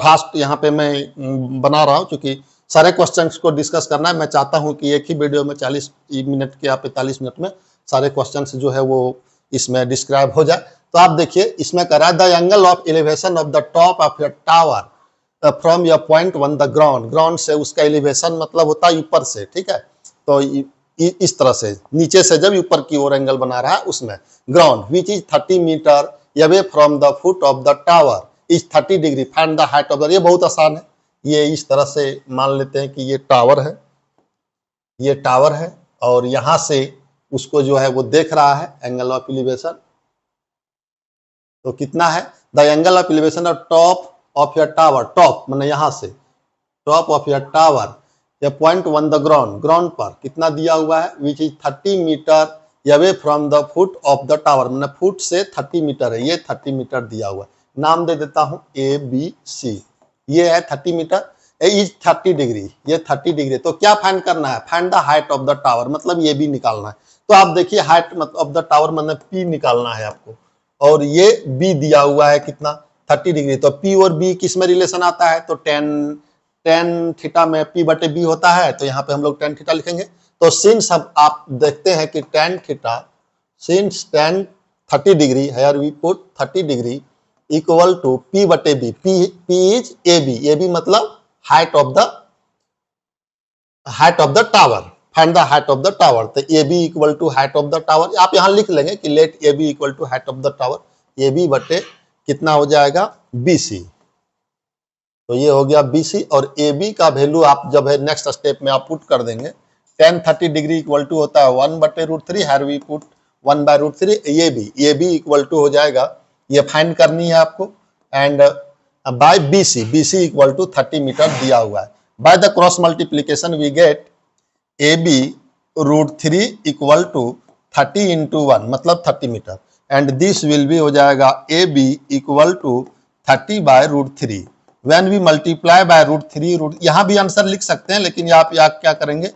Fast यहाँ पे मैं बना रहा हूँ, क्योंकि सारे क्वेश्चंस को डिस्कस करना है। मैं चाहता हूँ कि एक ही वीडियो में 40 मिनट के या 45 मिनट में सारे क्वेश्चंस जो है वो इसमें डिस्क्राइब हो जाए। तो आप देखिए इसमें करा the angle of elevation of the top of your tower from your point on the ground. Ground से उसका एलिवेशन मतलब होता है ऊपर से, ठीक है। तो इस तरह से नीचे से जब ऊपर की ओर एंगल बना रहा है उसमें ground which is 30 metre away from the foot of the tower is 30 degree find the height of the. ये बहुत आसान है। ये इस तरह से मान लेते हैं कि ये टावर है, ये टावर है और यहां से उसको जो है वो देख रहा है एंगल ऑफ एलिवेशन। तो कितना है the angle of elevation of top of your tower. Top माने यहां से टॉप ऑफ योर टावर या point on the ground, ground पर कितना दिया हुआ है which is 30 metre away from the foot of the tower. मैंने फुट से 30 मीटर है, ये 30 मीटर दिया हुआ है। नाम दे देता हूं ए बी सी। ये है 30 मीटर, इज 30 डिग्री, ये 30 डिग्री। तो क्या फाइंड करना है, find the height of the tower, मतलब ये भी निकालना है। तो आप देखिए हाइट ऑफ द टावर मतलब पी निकालना है आपको, और ये बी दिया हुआ है कितना 30 डिग्री। तो पी और बी किस में रिलेशन आता है, तो टेन थीटा में पी बटे बी होता है। तो यहाँ पे हम लोग टेन थीटा लिखेंगे। तो सिंस आप देखते हैं कि tan theta since tan 30 degree here we put 30 degree equal to P बटे B. P is A B मतलब height of the tower, find the height of the tower. तो A B equal to height of the tower. आप यहां लिख लेंगे कि let A B equal to height of the tower. A B बटे कितना हो जाएगा बी सी। तो ये हो गया बी सी और ए बी का वैल्यू आप जब है नेक्स्ट स्टेप में आप पुट कर देंगे। टेन 30 डिग्री इक्वल टू होता है 1/√3, here we put 1/√3। A B equal to हो जाएगा, ये फाइंड करनी है आपको, and by B C equal to 30 metre दिया हुआ है। By the cross multiplication we get A B √3 equal to 30 into 1 मतलब 30 metre, and this will be हो जाएगा A B equal to 30/√3। When we multiply by √3, यहाँ भी answer लिख सकते हैं, लेकिन आप यहाँ क्या करेंगे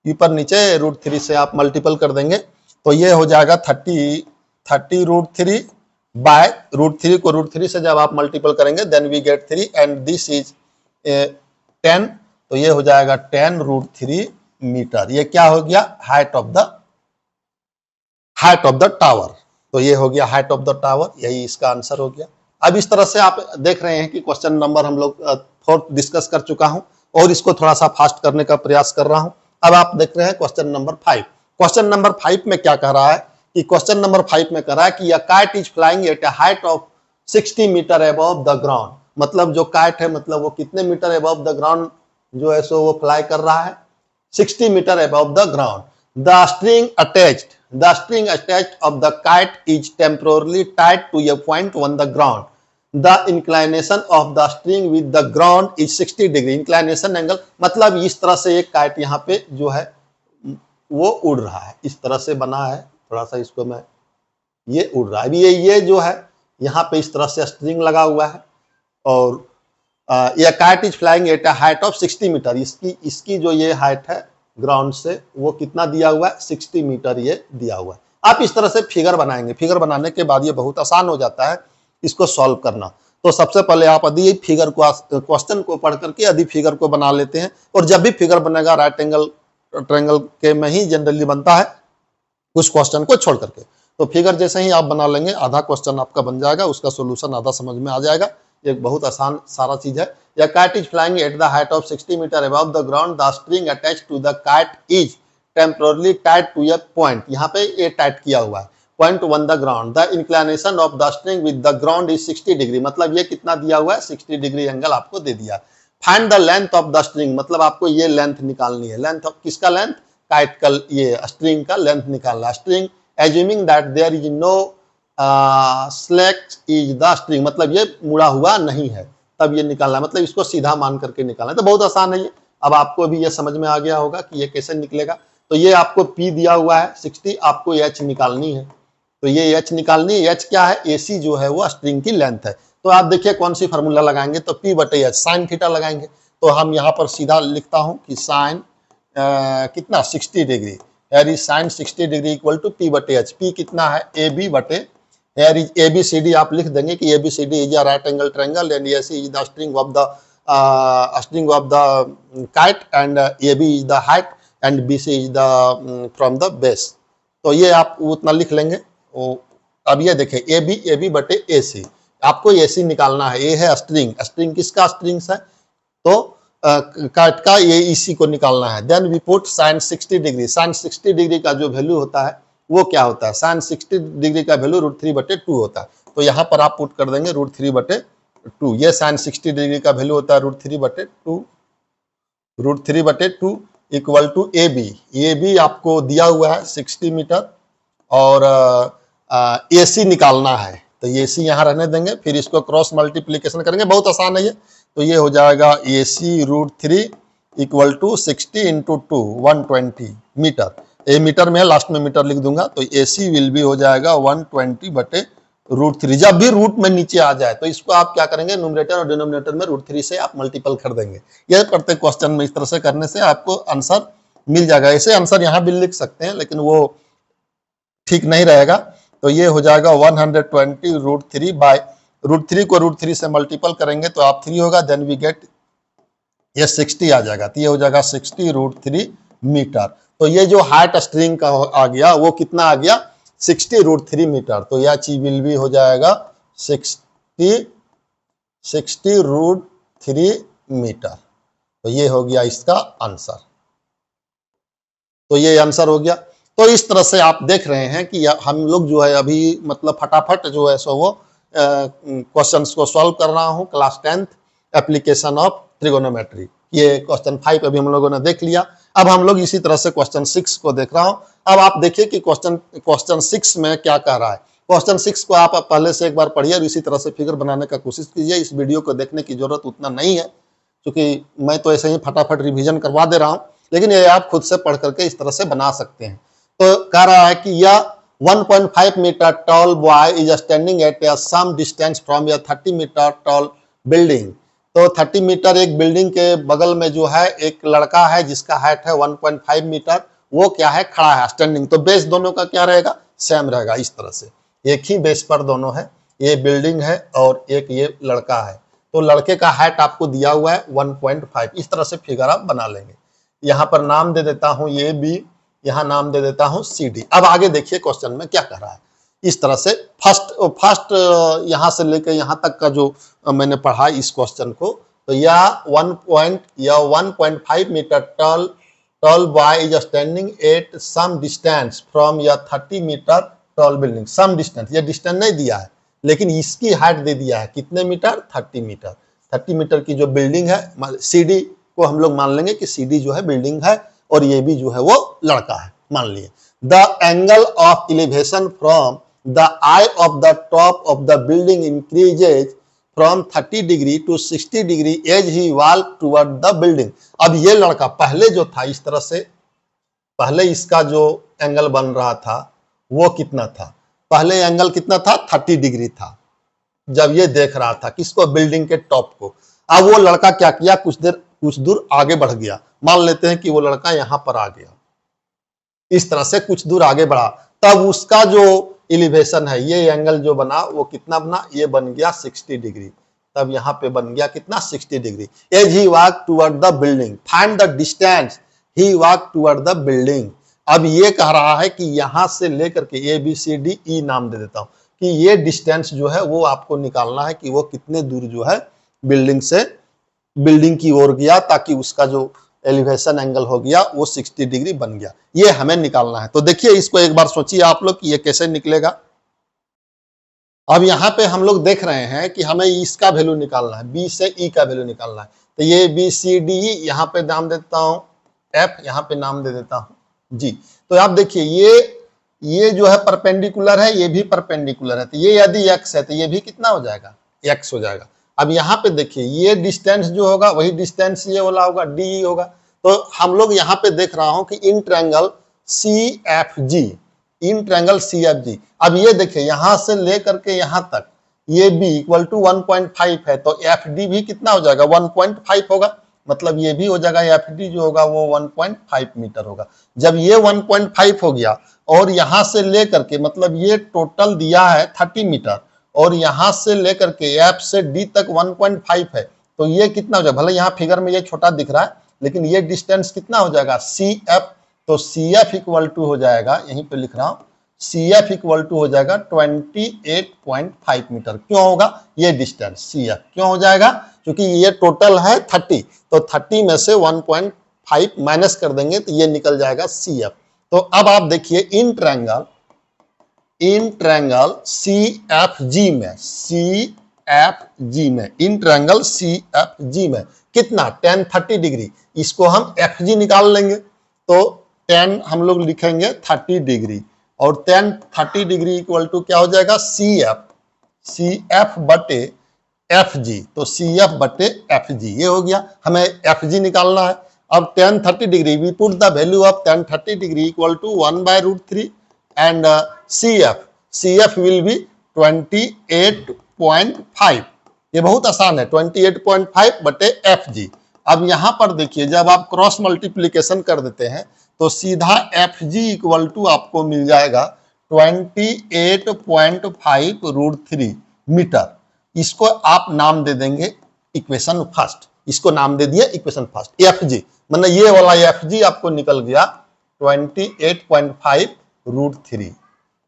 ऊपर नीचे √3 से आप मल्टीपल कर देंगे। तो ये हो जाएगा 30 बाय √3 को √3 से जब आप मल्टीपल करेंगे then we get 3 and this is 10। तो ये हो जाएगा 10√3 मीटर। ये क्या हो गया हाइट ऑफ द टावर। तो ये हो गया हाइट ऑफ द टावर, यही इसका आंसर हो गया। अब इस तरह से आप देख रहे हैं कि क्वेश्चन नंबर हम लोग 4 डिस्कस कर चुका हूं और इसको थोड़ा सा फास्ट करने का प्रयास कर रहा हूं। अब आप देख रहे हैं क्वेश्चन नंबर 5। क्वेश्चन नंबर 5 में क्या कह रहा है कि क्वेश्चन नंबर 5 में कह रहा है कि kite is flying at a height of 60 metre above the ground. मतलब जो काइट है मतलब वो कितने मीटर अबव द ग्राउंड जो है सो वो फ्लाई कर रहा है 60 metre above the ground. The string attached of the kite is temporarily tied to a point on the ground. The inclination of the string with the ground is 60 degree. Inclination angle मतलब इस तरह से एक kite यहाँ पे जो है वो उड़ रहा है, इस तरह से बना है। थोड़ा सा इसको मैं, ये उड़ रहा है। अभी ये जो है यहाँ पे इस तरह से स्ट्रिंग लगा हुआ है और ये kite is flying at a height of 60 metre. इसकी जो ये हाइट है ग्राउंड से वो कितना दिया हुआ है 60 मीटर ये दिया हुआ है। आप इस तरह से फिगर बनाएंगे। फिगर बनाने के बाद ये बहुत आसान हो जाता है इसको सॉल्व करना। तो सबसे पहले आप यदि फिगर को क्वेश्चन को पढ़ करके यदि फिगर को बना लेते हैं, और जब भी फिगर बनेगा राइट एंगल ट्रायंगल के में ही जनरली बनता है कुछ क्वेश्चन को छोड़ करके। तो फिगर जैसे ही आप बना लेंगे आधा क्वेश्चन आपका बन जाएगा, उसका सोल्यूशन आधा समझ में आ जाएगा। एक बहुत आसान सारा चीज है। या kite is flying at the height of 60 metre above the ground. The string attached to the kite is temporarily tied to a point. यहाँ पे ये टाइट किया हुआ है point on the ground. The inclination of the string with the ground is 60 degree. मतलब ये कितना दिया हुआ है 60 डिग्री एंगल आपको दे दिया। Find the length of the string मतलब आपको ये लेंथ निकालनी है। लेंथ ऑफ किसका लेंथ, काइट का, ये स्ट्रिंग का लेंथ निकालना है। String assuming that there is no slack is the string मतलब ये मुड़ा हुआ नहीं है तब ये निकालना है, मतलब इसको सीधा मान करके निकालना है। तो बहुत आसान है ये। अब आपको भी ये समझ में आ गया होगा कि ये कैसे निकलेगा। तो ये आपको P दिया हुआ है 60, आपको H निकालनी है। तो ये H निकालनी है। H क्या है, AC जो है वो स्ट्रिंग की लेंथ है। तो आप देखिए कौन सी फार्मूला लगाएंगे, तो P बटे H साइन थीटा लगाएंगे। तो हम यहाँ पर सीधा लिखता हूँ कि साइन कितना 60 डिग्री, यानी sine 60 degree equal to P बटे H। P कितना है AB बटे Here is ABCD आप लिख देंगे कि ABCD is a right angle triangle and AC is the string of the kite and AB is the height and BC is the from the base। तो ये आप उतना लिख लेंगे। अब ये देखें AB बटे AC, आपको AC निकालना है। A है स्ट्रिंग किसका स्ट्रिंग्स है, तो काट का ये इसी को निकालना है। Then we put sine 60 degree. Sine 60 degree का जो वैल्यू होता है वो क्या होता है, साइन 60 डिग्री का वैल्यू √3/2 होता है। तो यहाँ पर आप पुट कर देंगे √3/2। ये साइन 60 डिग्री का वैल्यू होता है √3/2 इक्वल टू ए बी आपको दिया हुआ है 60 मीटर और AC निकालना है। तो AC यहाँ रहने देंगे, फिर इसको क्रॉस मल्टीप्लीकेशन करेंगे, बहुत आसान है ये। तो ये हो जाएगा AC √3 equal to 60 into 2 120 metre. A metre में लास्ट में मीटर लिख दूंगा। तो AC विल भी हो जाएगा 120/√3। जब भी रूट में नीचे आ जाए तो इसको आप क्या करेंगे, न्यूमरेटर और डिनोमिनेटर में √3 से आप मल्टीपल कर देंगे। यह प्रत्येक क्वेश्चन में इस तरह से करने से आपको आंसर मिल जाएगा। ऐसे आंसर यहाँ भी लिख सकते हैं लेकिन वो ठीक नहीं रहेगा। तो ये हो जाएगा 120√3 बाय √3 को √3 से मल्टीपल करेंगे तो आप 3 होगा। देन वी गेट ये 60 आ जाएगा। तो ये हो जाएगा 60√3 मीटर। तो ये जो हाइट स्ट्रिंग का आ गया वो कितना आ गया, 60√3 मीटर। तो यह चीज विल भी हो जाएगा 60√3 मीटर। तो ये हो गया इसका आंसर। तो ये आंसर हो गया। तो इस तरह से आप देख रहे हैं कि हम लोग जो है अभी मतलब फटाफट जो है सो वो क्वेश्चंस को सॉल्व कर रहा हूं। Class 10th application of trigonometry, ये क्वेश्चन 5 अभी हम लोगों ने देख लिया। अब हम लोग इसी तरह से क्वेश्चन 6 को देख रहा हूं। अब आप देखिए कि क्वेश्चन 6 में क्या कह रहा है। क्वेश्चन 6 को आप पहले से एक बार पढ़िए और इसी तरह से फिगर बनाने का कोशिश कीजिए। इस वीडियो को देखने की जरूरत उतना नहीं है क्योंकि मैं तो ऐसे ही फटाफट रिवीजन करवा दे रहा हूं, लेकिन ये आप खुद से पढ़ करके इस तरह से बना सकते हैं। तो कह रहा है कि यह 1.5 metre tall boy is standing at some distance from या 30 मीटर टॉल बिल्डिंग। तो 30 मीटर एक बिल्डिंग के बगल में जो है एक लड़का है जिसका हाइट है 1.5 मीटर, वो क्या है, खड़ा है, स्टैंडिंग। तो बेस दोनों का क्या रहेगा, सेम रहेगा। इस तरह से एक ही बेस पर दोनों है, ये बिल्डिंग है और एक ये लड़का है। तो लड़के का हाइट आपको दिया हुआ है 1.5। इस तरह से फिगर आप बना लेंगे। यहाँ पर नाम दे देता हूँ ये बी, यहाँ नाम दे देता हूँ CD। अब आगे देखिए क्वेश्चन में क्या कह रहा है। इस तरह से फर्स्ट यहाँ से लेकर यहाँ तक का जो मैंने पढ़ा इस क्वेश्चन को, तो यह 1.5 metre tall boy is standing at some distance from या 30 metre tall building. Some distance, ये डिस्टेंस नहीं दिया है लेकिन इसकी हाइट दे दिया है कितने मीटर, 30 मीटर। 30 मीटर की जो बिल्डिंग है, CD को हम लोग मान लेंगे कि CD जो है बिल्डिंग है और ये भी जो है वो लड़का है, मान लिए। The angle of elevation from the eye of the top of the building increases from 30 degree to 60 degree as he walk toward the building. अब ये लड़का पहले जो था इस तरह से, पहले इसका जो एंगल बन रहा था वो कितना था, पहले एंगल कितना था, 30 डिग्री था जब ये देख रहा था किसको, बिल्डिंग के टॉप को। अब वो लड़का क्या किया, कुछ दूर आगे बढ़ गया। मान लेते हैं कि वो लड़का यहां पर आ गया, इस तरह से कुछ दूर आगे बढ़ा, तब उसका जो एलिवेशन है, ये एंगल जो बना वो कितना बना, ये बन गया 60 डिग्री। तब यहाँ पे बन गया कितना, 60 degree. As he walk toward the building find the distance he walk toward the building. अब ये कह रहा है कि यहां से लेकर के ABCDE नाम दे देता हूं कि ये डिस्टेंस जो है वो आपको निकालना है कि वो कितने दूर जो है बिल्डिंग की ओर गया, ताकि उसका जो एलिवेशन एंगल हो गया वो 60 डिग्री बन गया। ये हमें निकालना है। तो देखिए इसको एक बार सोचिए आप लोग कि ये कैसे निकलेगा। अब यहाँ पे हम लोग देख रहे हैं कि हमें इसका वैल्यू निकालना है, B से E का वैल्यू निकालना है। तो ये ABCDE, यहाँ पे नाम देता हूं F, यहाँ पे नाम दे देता हूं G। तो आप देखिए ये जो है परपेंडिकुलर है, ये भी परपेंडिकुलर है। तो ये यदि X है तो ये भी कितना हो जाएगा, X हो जाएगा। अब यहाँ पे देखिए ये डिस्टेंस जो होगा वही डिस्टेंस ये वाला होगा, DE होगा। तो हम लोग यहाँ पे देख रहा हूं कि इन ट्रायंगल CFG। अब ये देखिए यहां से लेकर के यहां तक ये B इक्वल टू 1.5 है, तो FD भी कितना हो जाएगा, 1.5 होगा। मतलब ये भी हो जाएगा, FD जो होगा वो 1.5 मीटर होगा। जब ये 1.5 हो गया और यहां से लेकर के, मतलब ये टोटल दिया है 30 मीटर, और यहां से लेकर के एफ से डी तक 1.5 है, तो ये कितना हो जाएगा, भले यहाँ फिगर में ये छोटा दिख रहा है, लेकिन ये डिस्टेंस कितना हो जाएगा, सी एफ। तो सी एफ इक्वल टू हो जाएगा, यहीं पे लिख रहा हूं, सी एफ इक्वल टू हो जाएगा 28.5 मीटर। क्यों होगा ये डिस्टेंस सी एफ, क्यों हो जाएगा, क्योंकि ये टोटल है 30, तो 30 में से 1.5 माइनस कर देंगे तो ये निकल जाएगा सी एफ। तो अब आप देखिए in triangle C F G में, in triangle C F G में कितना, tan 30 डिग्री, इसको हम एफ जी निकाल लेंगे, तो tan हम लोग लिखेंगे 30 डिग्री, और tan 30 डिग्री इक्वल टू क्या हो जाएगा, सी एफ बटे एफ जी, तो सी एफ बटे एफ जी, ये हो गया, हमें एफ जी निकालना है। अब tan 30 degree, we put the value of tan 30 degree equal to 1/√3 and C F will be 28.5, ये बहुत आसान है, 28.5 बटे एफ जी। अब यहां पर देखिए, जब आप क्रॉस मल्टीप्लीकेशन कर देते हैं तो सीधा एफ जी इक्वल टू आपको मिल जाएगा 28.5√3 मीटर। इसको आप नाम दे देंगे इक्वेशन फर्स्ट, इसको नाम दे दिए इक्वेशन फर्स्ट, एफ जी, मतलब ये वाला एफ जी आपको निकल गया 28.5√3।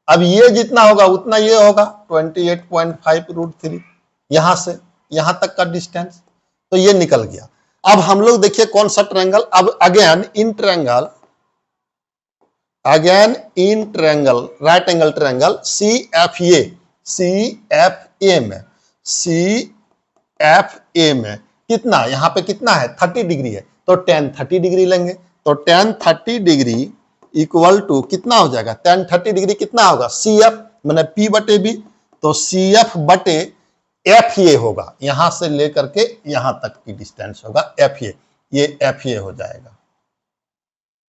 अब ये जितना होगा उतना ये होगा 28.5√3, यहां से यहां तक का डिस्टेंस, तो ये निकल गया। अब हम लोग देखिए कौन सा ट्रायंगल, अब again in triangle right angle triangle C F A में कितना, यहां पे कितना है 30 डिग्री है, तो tan 30 डिग्री लेंगे, तो tan 30 डिग्री इक्वल टू कितना हो जाएगा, tan 30 डिग्री कितना होगा, सी एफ मैंने पी बटे बी, तो सी एफ बटे एफ ए होगा, यहां से लेकर के यहां तक की डिस्टेंस होगा एफ ए, ये एफ ए हो जाएगा,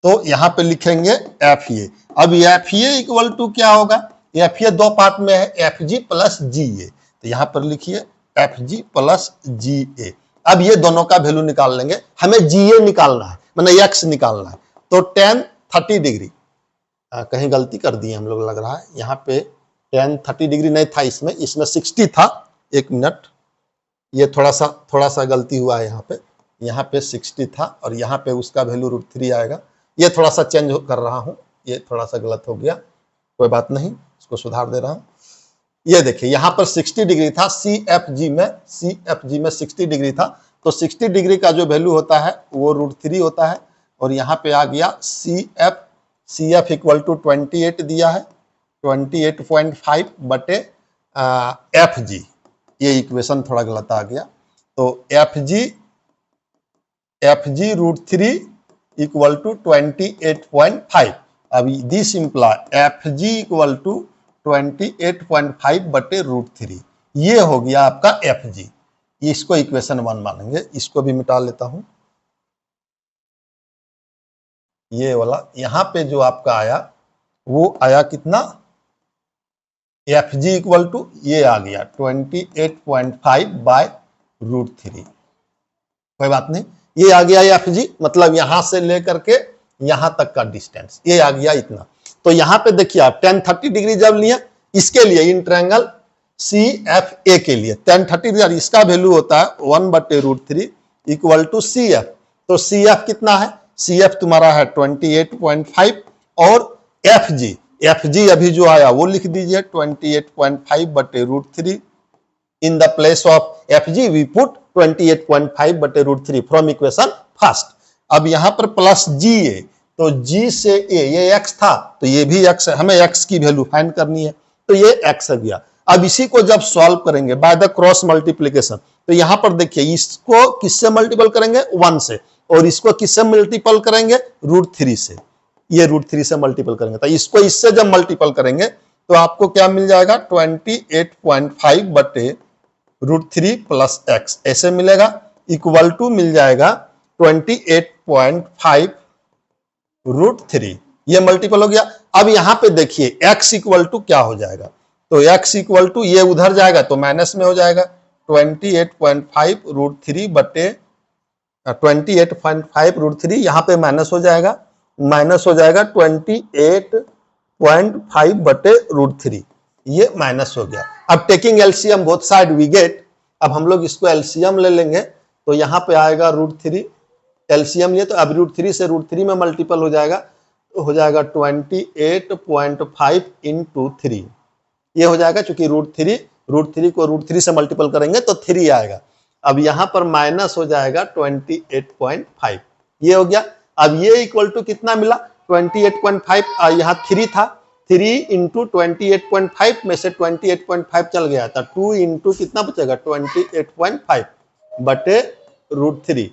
तो यहां पे लिखेंगे एफ ए। अब एफ ए इक्वल टू क्या होगा, एफ ए दो पार्ट में है, एफ जी प्लस जी ए, तो यहां पर लिखिए एफ जी प्लस जी ए। अब ये दोनों का वैल्यू निकाल लेंगे, हमें जी ए निकालना है, मतलब एक्स निकालना है, तो tan 30 डिग्री, कहीं गलती कर दी हम लोग लग रहा है, यहाँ पे tan 30 डिग्री नहीं था, इसमें 60 था, एक मिनट, ये थोड़ा सा गलती हुआ है, यहाँ पे 60 था और यहाँ पे उसका वैल्यू √3 आएगा, ये थोड़ा सा चेंज कर रहा हूँ, ये थोड़ा सा गलत हो गया, कोई बात नहीं, इसको सुधार दे रहा हूँ। ये देखिए यहाँ पर 60 डिग्री था, सी एफ जी में 60 डिग्री था, तो 60 डिग्री का जो वैल्यू होता है वो √3 होता है, और यहाँ पे आ गया सी एफ इक्वल टू 28 दिया है, 28.5 बटे एफ जी, ये इक्वेशन थोड़ा गलत आ गया, तो एफ जी √3 इक्वल टू 28.5। अब this imply F G equal to 28.5 बटे √3, ये हो गया आपका एफ जी, इसको इक्वेशन 1 मानेंगे, इसको भी मिटा लेता हूं, ये वाला यहां पे जो आपका आया वो आया कितना, एफ जी इक्वल टू ये आ गया 28.5/√3, कोई बात नहीं, ये आ गया एफ जी, मतलब यहां से लेकर के यहां तक का डिस्टेंस ये आ गया इतना। तो यहां पे देखिए आप tan 30 डिग्री जब लिए, इसके लिए इन ट्रायंगल सी एफ ए के लिए tan 30 डिग्री, इसका वैल्यू होता है 1/√3 इक्वल टू सी एफ, तो सी एफ कितना है, सी एफ तुम्हारा है 28.5, और एफ जी अभी जो आया वो लिख दीजिए 28.5 बटे √3, in the place of F G we put 28.5 बटे √3 फ्रॉम इक्वेशन फर्स्ट। अब यहां पर प्लस जी ए, तो जी से ए, ये एक्स था तो ये भी एक्स है, हमें एक्स की वैल्यू फाइंड करनी है, तो ये एक्स है गया। अब इसी को जब सॉल्व करेंगे बाय द क्रॉस मल्टीप्लीकेशन, तो यहां पर देखिए इसको किससे मल्टीपल करेंगे 1 से, और इसको किससे मल्टीपल करेंगे √3 से, ये √3 से मल्टीपल करेंगे, तो इसको इससे जब मल्टीपल करेंगे तो आपको क्या मिल जाएगा 28.5 बटे √3 प्लस एक्स, ऐसे मिलेगा, इक्वल टू मिल जाएगा 28.5√3, ये मल्टीपल हो गया। अब यहां पे देखिए x इक्वल टू क्या हो जाएगा, तो x इक्वल टू ये उधर जाएगा तो माइनस में हो जाएगा 28.5√3 बटे 28.5√3, यहां पे माइनस हो जाएगा 28.5 0.5 बटे √3, ये माइनस हो गया। अब taking LCM both side we get, अब हम लोग इसको एलसीएम ले लेंगे तो यहाँ पे आएगा √3, एलसीएम लिए तो अब √3 से √3 में मल्टीपल हो जाएगा, तो हो जाएगा 28.5 इंटू 3, ये हो जाएगा। चूंकि √3 को √3 से मल्टीपल करेंगे तो 3 आएगा। अब यहाँ पर माइनस हो जाएगा 28.5, ये हो गया। अब ये इक्वल टू कितना मिला 28.5, यहाँ 3 था, 3 इंटू 28.5 में से 28.5 चल गया था, 2 इंटू कितना बचेगा 28.5 बटे √3,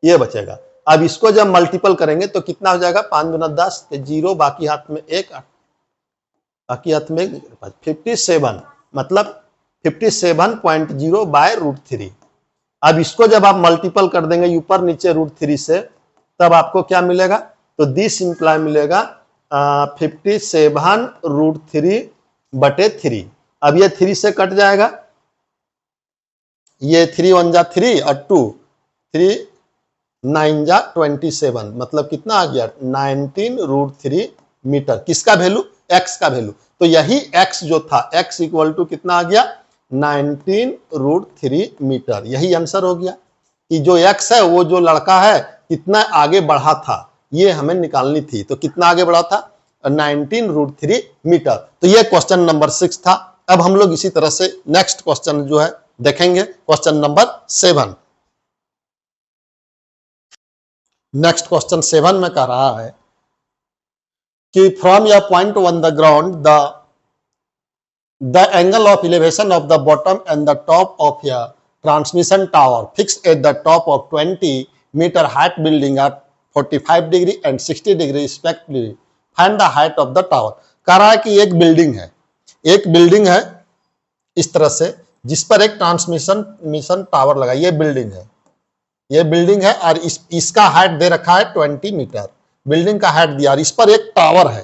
ये बचेगा। अब इसको जब मल्टीपल करेंगे तो कितना हो जाएगा 5 दूना 10, 0 बाकी हाथ में 1, बाकी हाथ में 57, मतलब 57.0 बाय √3। अब इसको जब आप मल्टीपल कर देंगे ऊपर नीचे √3 से, तब आपको क्या मिलेगा, तो दिस इंप्लाई मिलेगा 57 √3 बटे 3। अब ये 3 से कट जाएगा, ये 3 1 जा 3 और 2 3 9 जा 27, मतलब कितना आ गया 19 √3 मीटर। किसका वैल्यू, x का वैल्यू। तो यही x जो था, x इक्वल टू कितना आ गया 19 √3 मीटर। यही आंसर हो गया कि जो x है वो जो लड़का है कितना आगे बढ़ा था, ये हमें निकालनी थी। तो कितना आगे बढ़ा था 19 √3 मीटर। तो ये क्वेश्चन नंबर 6 था। अब हम लोग इसी तरह से नेक्स्ट क्वेश्चन जो है देखेंगे, क्वेश्चन नंबर 7। नेक्स्ट क्वेश्चन 7 में कह रहा है कि from your point on the ground the angle of elevation of the bottom and the top of a transmission tower fixed at the top of 20 meter height building at 45 degree and 60 degree respectively, find the height of the tower। कह रहा है कि एक building है इस तरह से, जिस पर एक ट्रांसमिशन टावर लगा। ये बिल्डिंग है और इसका हाइट दे रखा है 20 मीटर, बिल्डिंग का हाइट दिया और इस पर एक टावर है,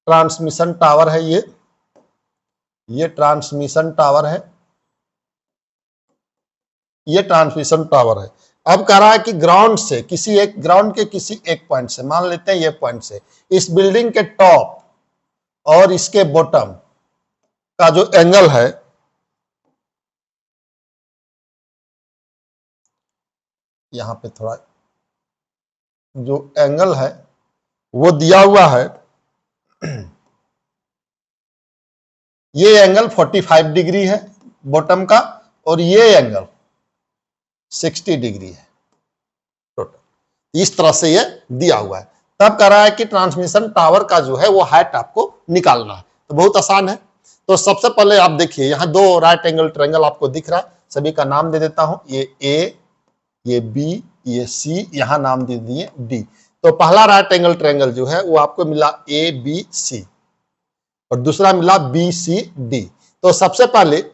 ट्रांसमिशन टावर है, ये ट्रांसमिशन टावर है, ये ट्रांसमिशन टावर है। अब कह रहा है कि ग्राउंड के किसी एक पॉइंट से, मान लेते हैं ये पॉइंट से, इस बिल्डिंग के टॉप और इसके बॉटम का जो एंगल है, यहां पे थोड़ा जो एंगल है वो दिया हुआ है, ये एंगल 45 डिग्री है बॉटम का और ये एंगल 60 डिग्री है टोटल। इस तरह से ये दिया हुआ है। तब कह रहा है कि ट्रांसमिशन टावर का जो है वो हाइट आपको निकालना है। तो बहुत आसान है। तो सबसे पहले आप देखिए, यहाँ 2 राइट एंगल ट्रायंगल आपको दिख रहा है, सभी का नाम दे देता हूं, ये A, ये B, ये C, यहां नाम दे दिए D। तो पहला राइट एंगल ट्रायंगल जो है वो आपको मिला ABC और दूसरा मिला BCD। तो सबसे पहले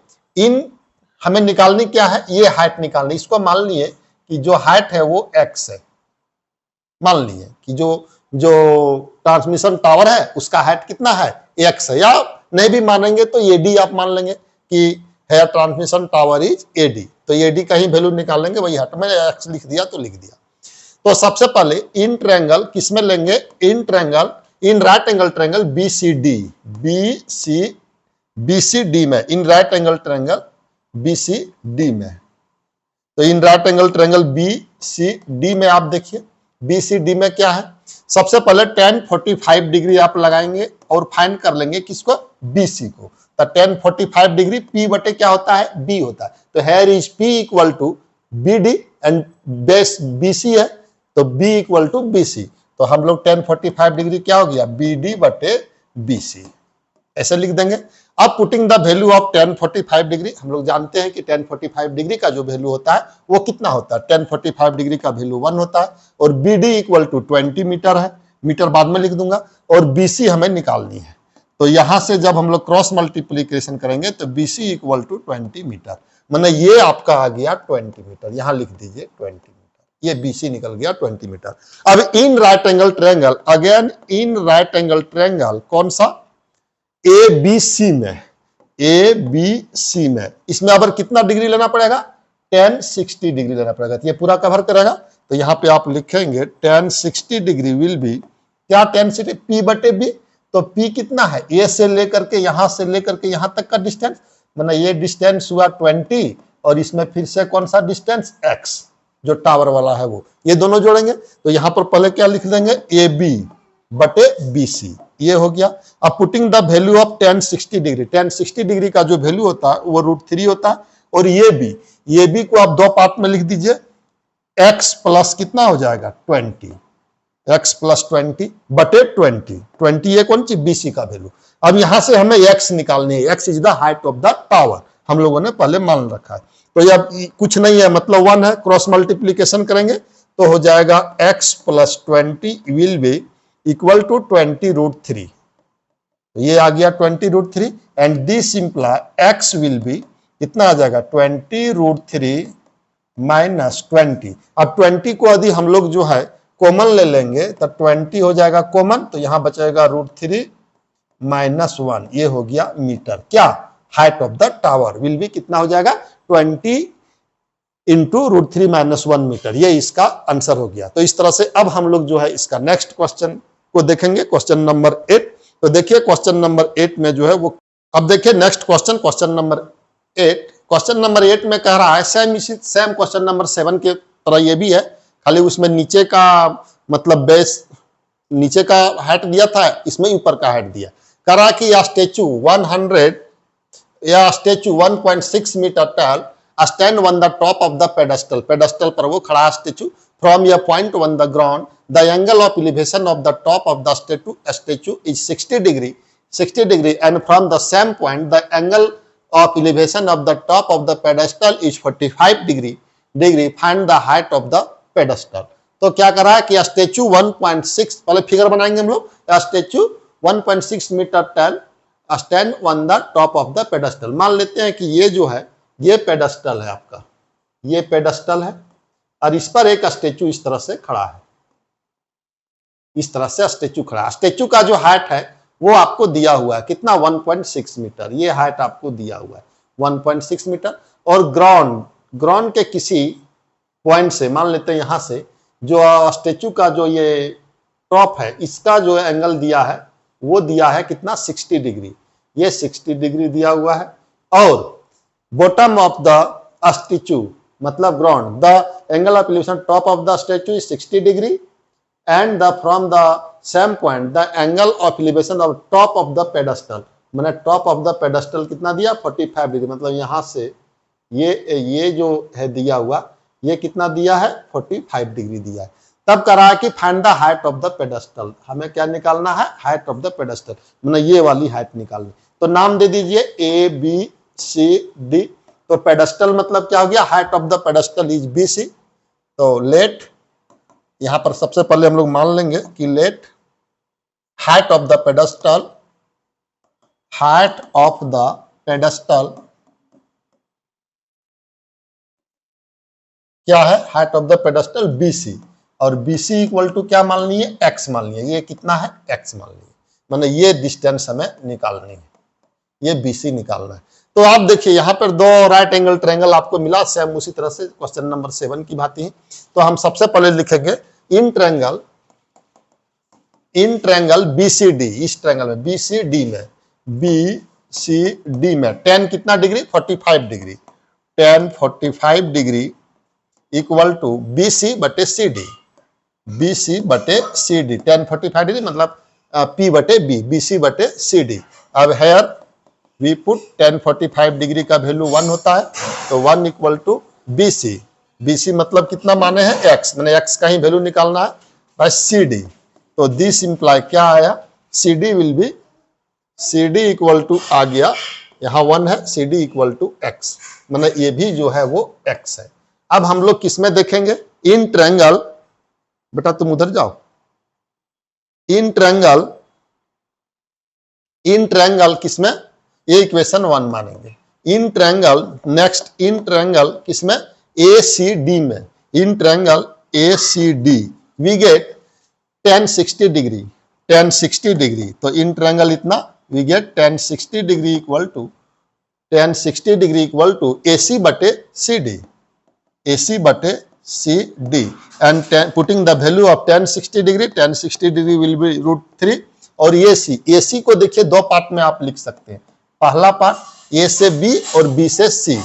हमें निकालनी क्या है, ये हाइट निकालनी। इसको मान लिए कि जो हाइट है वो x है, मान लिए कि जो ट्रांसमिशन टावर है उसका हाइट कितना है x है, या नहीं भी मानेंगे तो AD आप मान लेंगे कि है ट्रांसमिशन टावर इज AD। तो AD का ही वैल्यू निकालेंगे, वही हाइट, मैंने x लिख दिया तो लिख दिया। तो सबसे पहले इन ट्रायंगल किसमें लेंगे, इन राइट एंगल ट्रायंगल BCD में, in right angle triangle BCD में। तो इन राइट एंगल ट्रायंगल BCD में आप देखिए, BCD में क्या है, सबसे पहले tan 45 डिग्री आप लगाएंगे और फाइंड कर लेंगे किसको, BC को। तो tan 45 डिग्री P बटे क्या होता है, B होता है। तो here is P equal to BD and base BC है, तो B इक्वल टू BC। तो हम लोग tan 45 डिग्री क्या हो गया, BD बटे BC, ऐसे लिख देंगे। अब putting the value of tan 45 degree, हम लोग जानते हैं कि tan 45 डिग्री का जो वैल्यू होता है वो कितना होता है, tan 45 डिग्री का वैल्यू 1 होता है और BD इक्वल टू 20 मीटर है, मीटर बाद में लिख दूंगा, और BC हमें निकालनी है। तो यहां से जब हम लोग क्रॉस मल्टीप्लीकेशन करेंगे तो BC इक्वल टू 20 मीटर, माने ये आपका आ गया 20 मीटर, यहां लिख दीजिए 20 मीटर, ये BC निकल गया 20 मीटर। अब इन right angle triangle, again in right angle triangle कौन सा, ABC में, इसमें अब कितना डिग्री लेना पड़ेगा, tan 60 डिग्री लेना पड़ेगा। तो ये पूरा कवर करेगा। तो यहाँ पे आप लिखेंगे tan 60 डिग्री विल बी क्या, tan 60 P बटे B, तो P कितना है, A से लेकर के यहां यहां तक का डिस्टेंस, मतलब ये डिस्टेंस हुआ 20 और इसमें फिर से कौन सा डिस्टेंस x जो टावर वाला है वो, ये दोनों जोड़ेंगे तो यहां पर पहले क्या लिख देंगे AB बटे BC, ये हो गया। अब putting the value of tan 60 degree, tan 60 degree का जो वैल्यू होता है वो √3 होता है, और ये भी को आप दो पार्ट में लिख दीजिए, x प्लस कितना हो जाएगा 20, x प्लस 20 बटे 20 ये कौन सी BC का वैल्यू। अब यहां से हमें x निकालनी है, x is the height of the tower, हम लोगों ने पहले मान रखा है, तो ये कुछ नहीं है मतलब 1 है, क्रॉस मल्टीप्लीकेशन करेंगे तो हो जाएगा x plus 20 will be equal to 20√3, ये आ गया 20√3 and this imply x will be कितना आ जाएगा 20√3 माइनस 20। अब 20 को यदि हम लोग जो है कॉमन ले लेंगे तो 20 हो जाएगा कॉमन, तो यहां बचेगा √3 माइनस 1, ये हो गया मीटर। क्या height of the tower will be कितना हो जाएगा 20 इंटू √3 माइनस 1 मीटर, ये इसका आंसर हो गया। तो इस तरह से अब हम लोग जो है इसका नेक्स्ट क्वेश्चन को देखेंगे, क्वेश्चन नंबर 8। तो देखिए क्वेश्चन नंबर 8 में जो है वो, अब देखिए next question, question number 8। Question number 8 में कह रहा है सेम क्वेश्चन नंबर 7 के तरह ये भी है, खाली उसमें नीचे का मतलब बेस नीचे का हाइट दिया था, इसमें ऊपर का हाइट दिया। कह रहा है कि यह statue 1.6 metre tall stand on the top of the pedestal, pedestal पर वो खड़ा statue, from a point on the ground the angle of elevation of the top of the statue is 60 degree and from the same point the angle of elevation of the top of the pedestal is 45 degree, find the height of the pedestal। तो क्या कर रहा है कि statue 1.6, पहले figure बनाएंगे हम लोग, statue 1.6 metre tall stand on the top of the pedestal. मान लेते हैं कि ये जो है ये पेडेस्टल है आपका, ये पेडेस्टल है और इस पर एक स्टेचू इस तरह से खड़ा है, इस तरह से स्टेचू खड़ा है। स्टेचू का जो हाइट है वो आपको दिया हुआ है कितना 1.6 मीटर, ये हाइट आपको दिया हुआ है 1.6 मीटर, और ग्राउंड के किसी पॉइंट से, मान लेते हैं यहां से, जो स्टेचू का जो ये टॉप है इसका जो एंगल दिया है वो दिया है कितना 60 डिग्री, ये 60 डिग्री दिया हुआ है, और बॉटम ऑफ द स्टेचू मतलब ground the angle of elevation top of the statue is 60 degree and from the same point the angle of elevation of top of the pedestal, मैंने top of the pedestal कितना दिया 45 degree, मतलब यहां से ये जो है दिया हुआ ये कितना दिया है 45 डिग्री दिया है। तब करा है कि find the height of the pedestal, हमें क्या निकालना है हाइट ऑफ द पेडेस्टल, मतलब ये वाली हाइट निकालनी। तो नाम दे दीजिए ABCD। तो पेडेस्टल मतलब क्या हो गया, height of the pedestal is BC। तो लेट, यहां पर सबसे पहले हम लोग मान लेंगे कि let height of the pedestal, height of the pedestal क्या है, height of the pedestal BC, और BC इक्वल टू क्या मान लिए x मान लिए, ये कितना है x मान लिए, माने ये डिस्टेंस हमें निकालनी है, ये BC निकालना है। तो आप देखिए यहाँ पर दो राइट एंगल ट्रायंगल आपको मिला, सेम उसी तरह से क्वेश्चन नंबर 7 की भांति ही। तो हम सबसे पहले लिखेंगे इन ट्रायंगल BCD, इस ट्रायंगल में BCD में tan कितना degree 45 degree, tan 45 degree equal to BC बटे CD, BC बटे CD, tan 45 डिग्री मतलब P बटे B, BC बटे CD। अब here we put tan 45 degree का वैल्यू 1 होता है, तो 1 इक्वल टू BC, BC मतलब कितना माने हैं x, मैंने x का ही वैल्यू निकालना है बाय CD। तो दिस इंप्लाई क्या आया, CD will be, CD equal to आ गया, यहाँ 1 है, CD इक्वल टू x, मैंने ये भी जो है वो x है। अब हम लोग किसमें देखेंगे, इन ट्रायंगल, बेटा तुम उधर जाओ, इन ट्रायंगल किसमें, ये इक्वेशन 1 मानेंगे। In triangle next, in triangle किसमें ACD में, in triangle ACD we get tan 60 degree, tan 60 degree. तो इन ट्रायंगल इतना we get tan 60 degree equal to, tan 60 degree equal to AC बटे CD, AC बटे CD, and putting the value of tan 60 degree, tan 60 degree will be √3 और ए सी को देखिए दो part में आप लिख सकते हैं। पहला पार्ट ए से बी और बी से सी,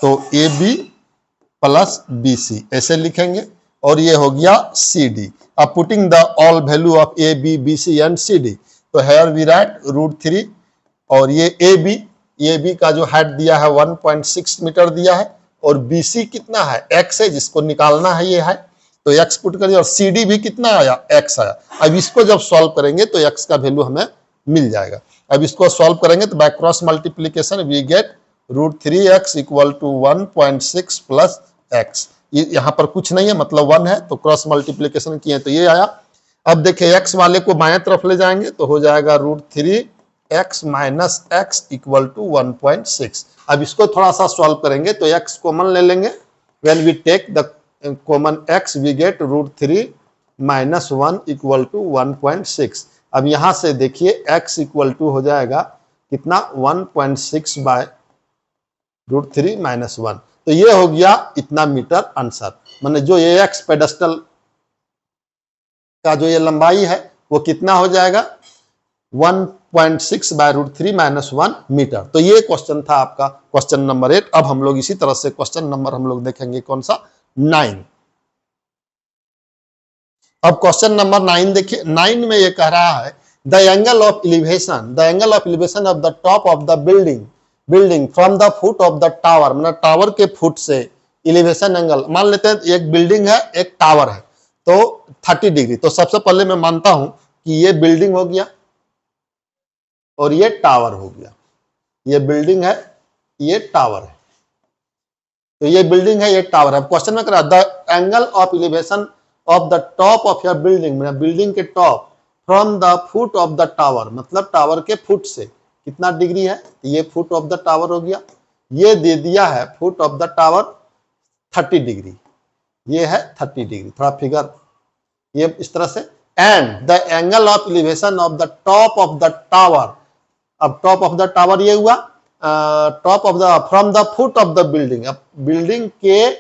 तो A B plus B C ऐसे लिखेंगे, और ये हो गया सी डी। अब putting the all value of A B B C and C D, तो हेयर वी राइट √3, और ये ए बी का जो हाइट दिया है 1.6 मीटर दिया है, और बी सी कितना है x है जिसको निकालना है ये है, तो x पुट करिए, और सी डी भी कितना आया x आया। अब इसको जब सॉल्व करेंगे तो x का वैल्यू हमें मिल जाएगा। अब इसको सॉल्व करेंगे तो by cross multiplication we get √3x equal to 1.6 plus x। यहाँ पर कुछ नहीं है मतलब 1 है, तो क्रॉस मल्टीप्लीकेशन किए तो ये आया। अब देखिए x वाले को बाएं तरफ ले जाएंगे तो हो जाएगा √3x minus x equal to 1.6। अब इसको थोड़ा सा सॉल्व करेंगे तो x कॉमन ले लेंगे, when we take the common x we get √3 minus 1 equal to 1.6। अब यहां से देखिए x इक्वल टू हो जाएगा कितना 1.6 बाय √3 माइनस 1, तो ये हो गया इतना मीटर आंसर। माने जो ये एक्स पेडेस्टल का जो ये लंबाई है वो कितना हो जाएगा 1.6 बाय √3 माइनस 1 मीटर। तो ये क्वेश्चन था आपका क्वेश्चन नंबर 8। अब हम लोग इसी तरह से क्वेश्चन नंबर हम लोग देखेंगे कौन सा 9। अब क्वेश्चन नंबर 9 देखिए, 9 में ये कह रहा है the angle of elevation of the top of the building from the foot of the tower, मतलब टावर के फुट से एलिवेशन एंगल, मान लेते हैं एक बिल्डिंग है एक टावर है तो 30 डिग्री। तो सबसे पहले मैं मानता हूं कि ये बिल्डिंग हो गया और ये टावर हो गया, ये बिल्डिंग है ये टावर है, तो ये बिल्डिंग है ये टावर है। क्वेश्चन में कह रहा है the angle of elevation of the top of your building, मतलब बिल्डिंग के top from the foot of the tower, मतलब टावर के फुट से कितना डिग्री है, ये फुट ऑफ द टावर हो गया, ये दे दिया है foot of the tower 30 degree, ये है 30 डिग्री, थोड़ा फिगर ये इस तरह से। And the angle of elevation of the top of the tower, अब टॉप ऑफ द टावर ये हुआ top of the from the foot of the building, अब बिल्डिंग के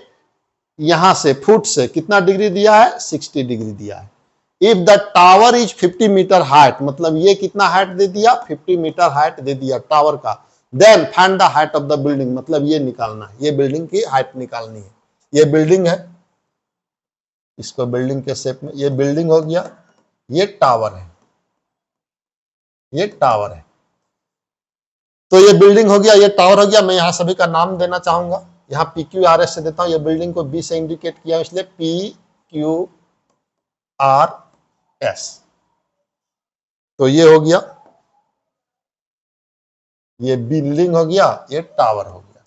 यहां से फुट से कितना डिग्री दिया है 60 डिग्री दिया है। If the tower is 50 metre height, मतलब ये कितना हाइट दे दिया 50 मीटर हाइट दे दिया टावर का, then find the height of the building, मतलब ये निकालना है, ये बिल्डिंग की हाइट निकालनी है। ये बिल्डिंग है, इसको बिल्डिंग के शेप में, ये बिल्डिंग हो गया, ये टावर है, ये टावर है, तो ये बिल्डिंग हो गया ये टावर हो गया। मैं यहां सभी का नाम देना चाहूंगा, यहाँ PQRS से देता हूं, ये बिल्डिंग को B से इंडिकेट किया इसलिए PQRS, तो ये हो गया, ये बिल्डिंग हो गया, ये टावर हो गया,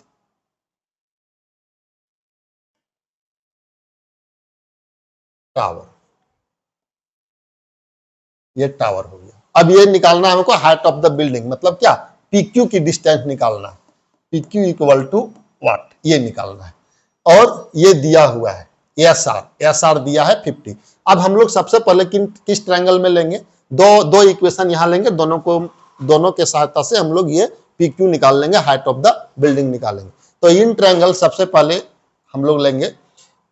टावर, ये टावर हो गया। अब ये निकालना है हमको हाइट ऑफ द बिल्डिंग, मतलब क्या PQ की डिस्टेंस निकालना है, PQ इक्वल टू व्हाट, ये निकालना है। और ये दिया हुआ है SR दिया है 50। अब हम लोग सबसे पहले किस ट्रायंगल में लेंगे, दो इक्वेशन यहां लेंगे, दोनों के सहायता से हम लोग ये PQ निकाल लेंगे, हाइट ऑफ द बिल्डिंग निकालेंगे। तो इन ट्रायंगल सबसे पहले हम लोग लेंगे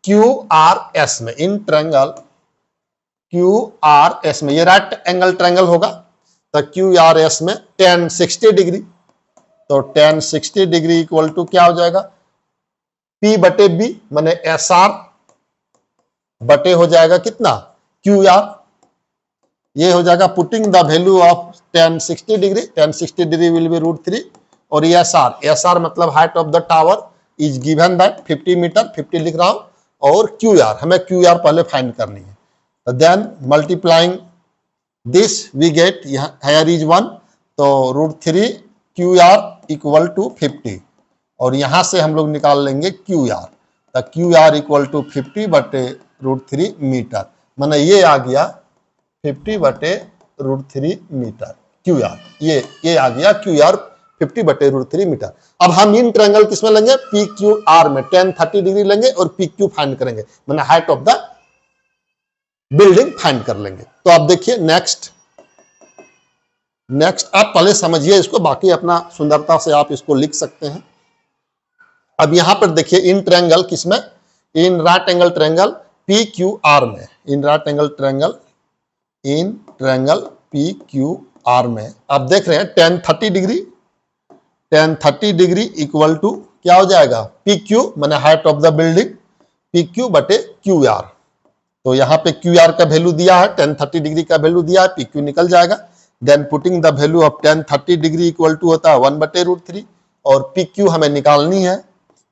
QRS में, इन ट्रायंगल QRS में, ये राइट एंगल ट्रायंगल होगा, तो QRS में tan 60 डिग्री, तो tan 60 डिग्री इक्वल टू क्या हो जाएगा P बटे B, माने SR बटे हो जाएगा कितना QR, ये हो जाएगा putting the value of tan 60 degree, tan 60 degree will be √3, और ये SR मतलब height of the tower is given that 50 metre, 50 लिख रहा हूं, और QR हमें QR पहले फाइंड करनी है, तो then multiplying this we get, here is 1, तो √3 QR इक्वल टू 50, और यहां से हम लोग निकाल लेंगे QR, तो QR इक्वल टू 50 बटे √3 मीटर, माने ये आ गया 50 बटे √3 मीटर QR, ये आ गया QR 50 बटे √3 मीटर। अब हम इन ट्रायंगल किसमें लेंगे PQR में, tan 30 डिग्री लेंगे और PQ फाइंड करेंगे, माने height of the building find कर लेंगे। तो आप देखिए नेक्स्ट आप पहले समझिए इसको, बाकी अपना सुंदरता से आप इसको लिख सकते हैं। अब यहां पर देखिए इन ट्रायंगल किसमें, in right angle triangle PQR में, in right angle triangle P Q R में आप देख रहे हैं tan 30 degree, tan 30 degree equal to क्या हो जाएगा, पी क्यू मैंने height of the building, P Q बटे क्यू आर। तो यहाँ पे क्यू आर का वैल्यू दिया है, tan 30 डिग्री का वैल्यू दिया है, पी क्यू निकल जाएगा। Then putting the value of tan 30 degree equal to होता है 1/√3 और पी क्यू हमें निकालनी है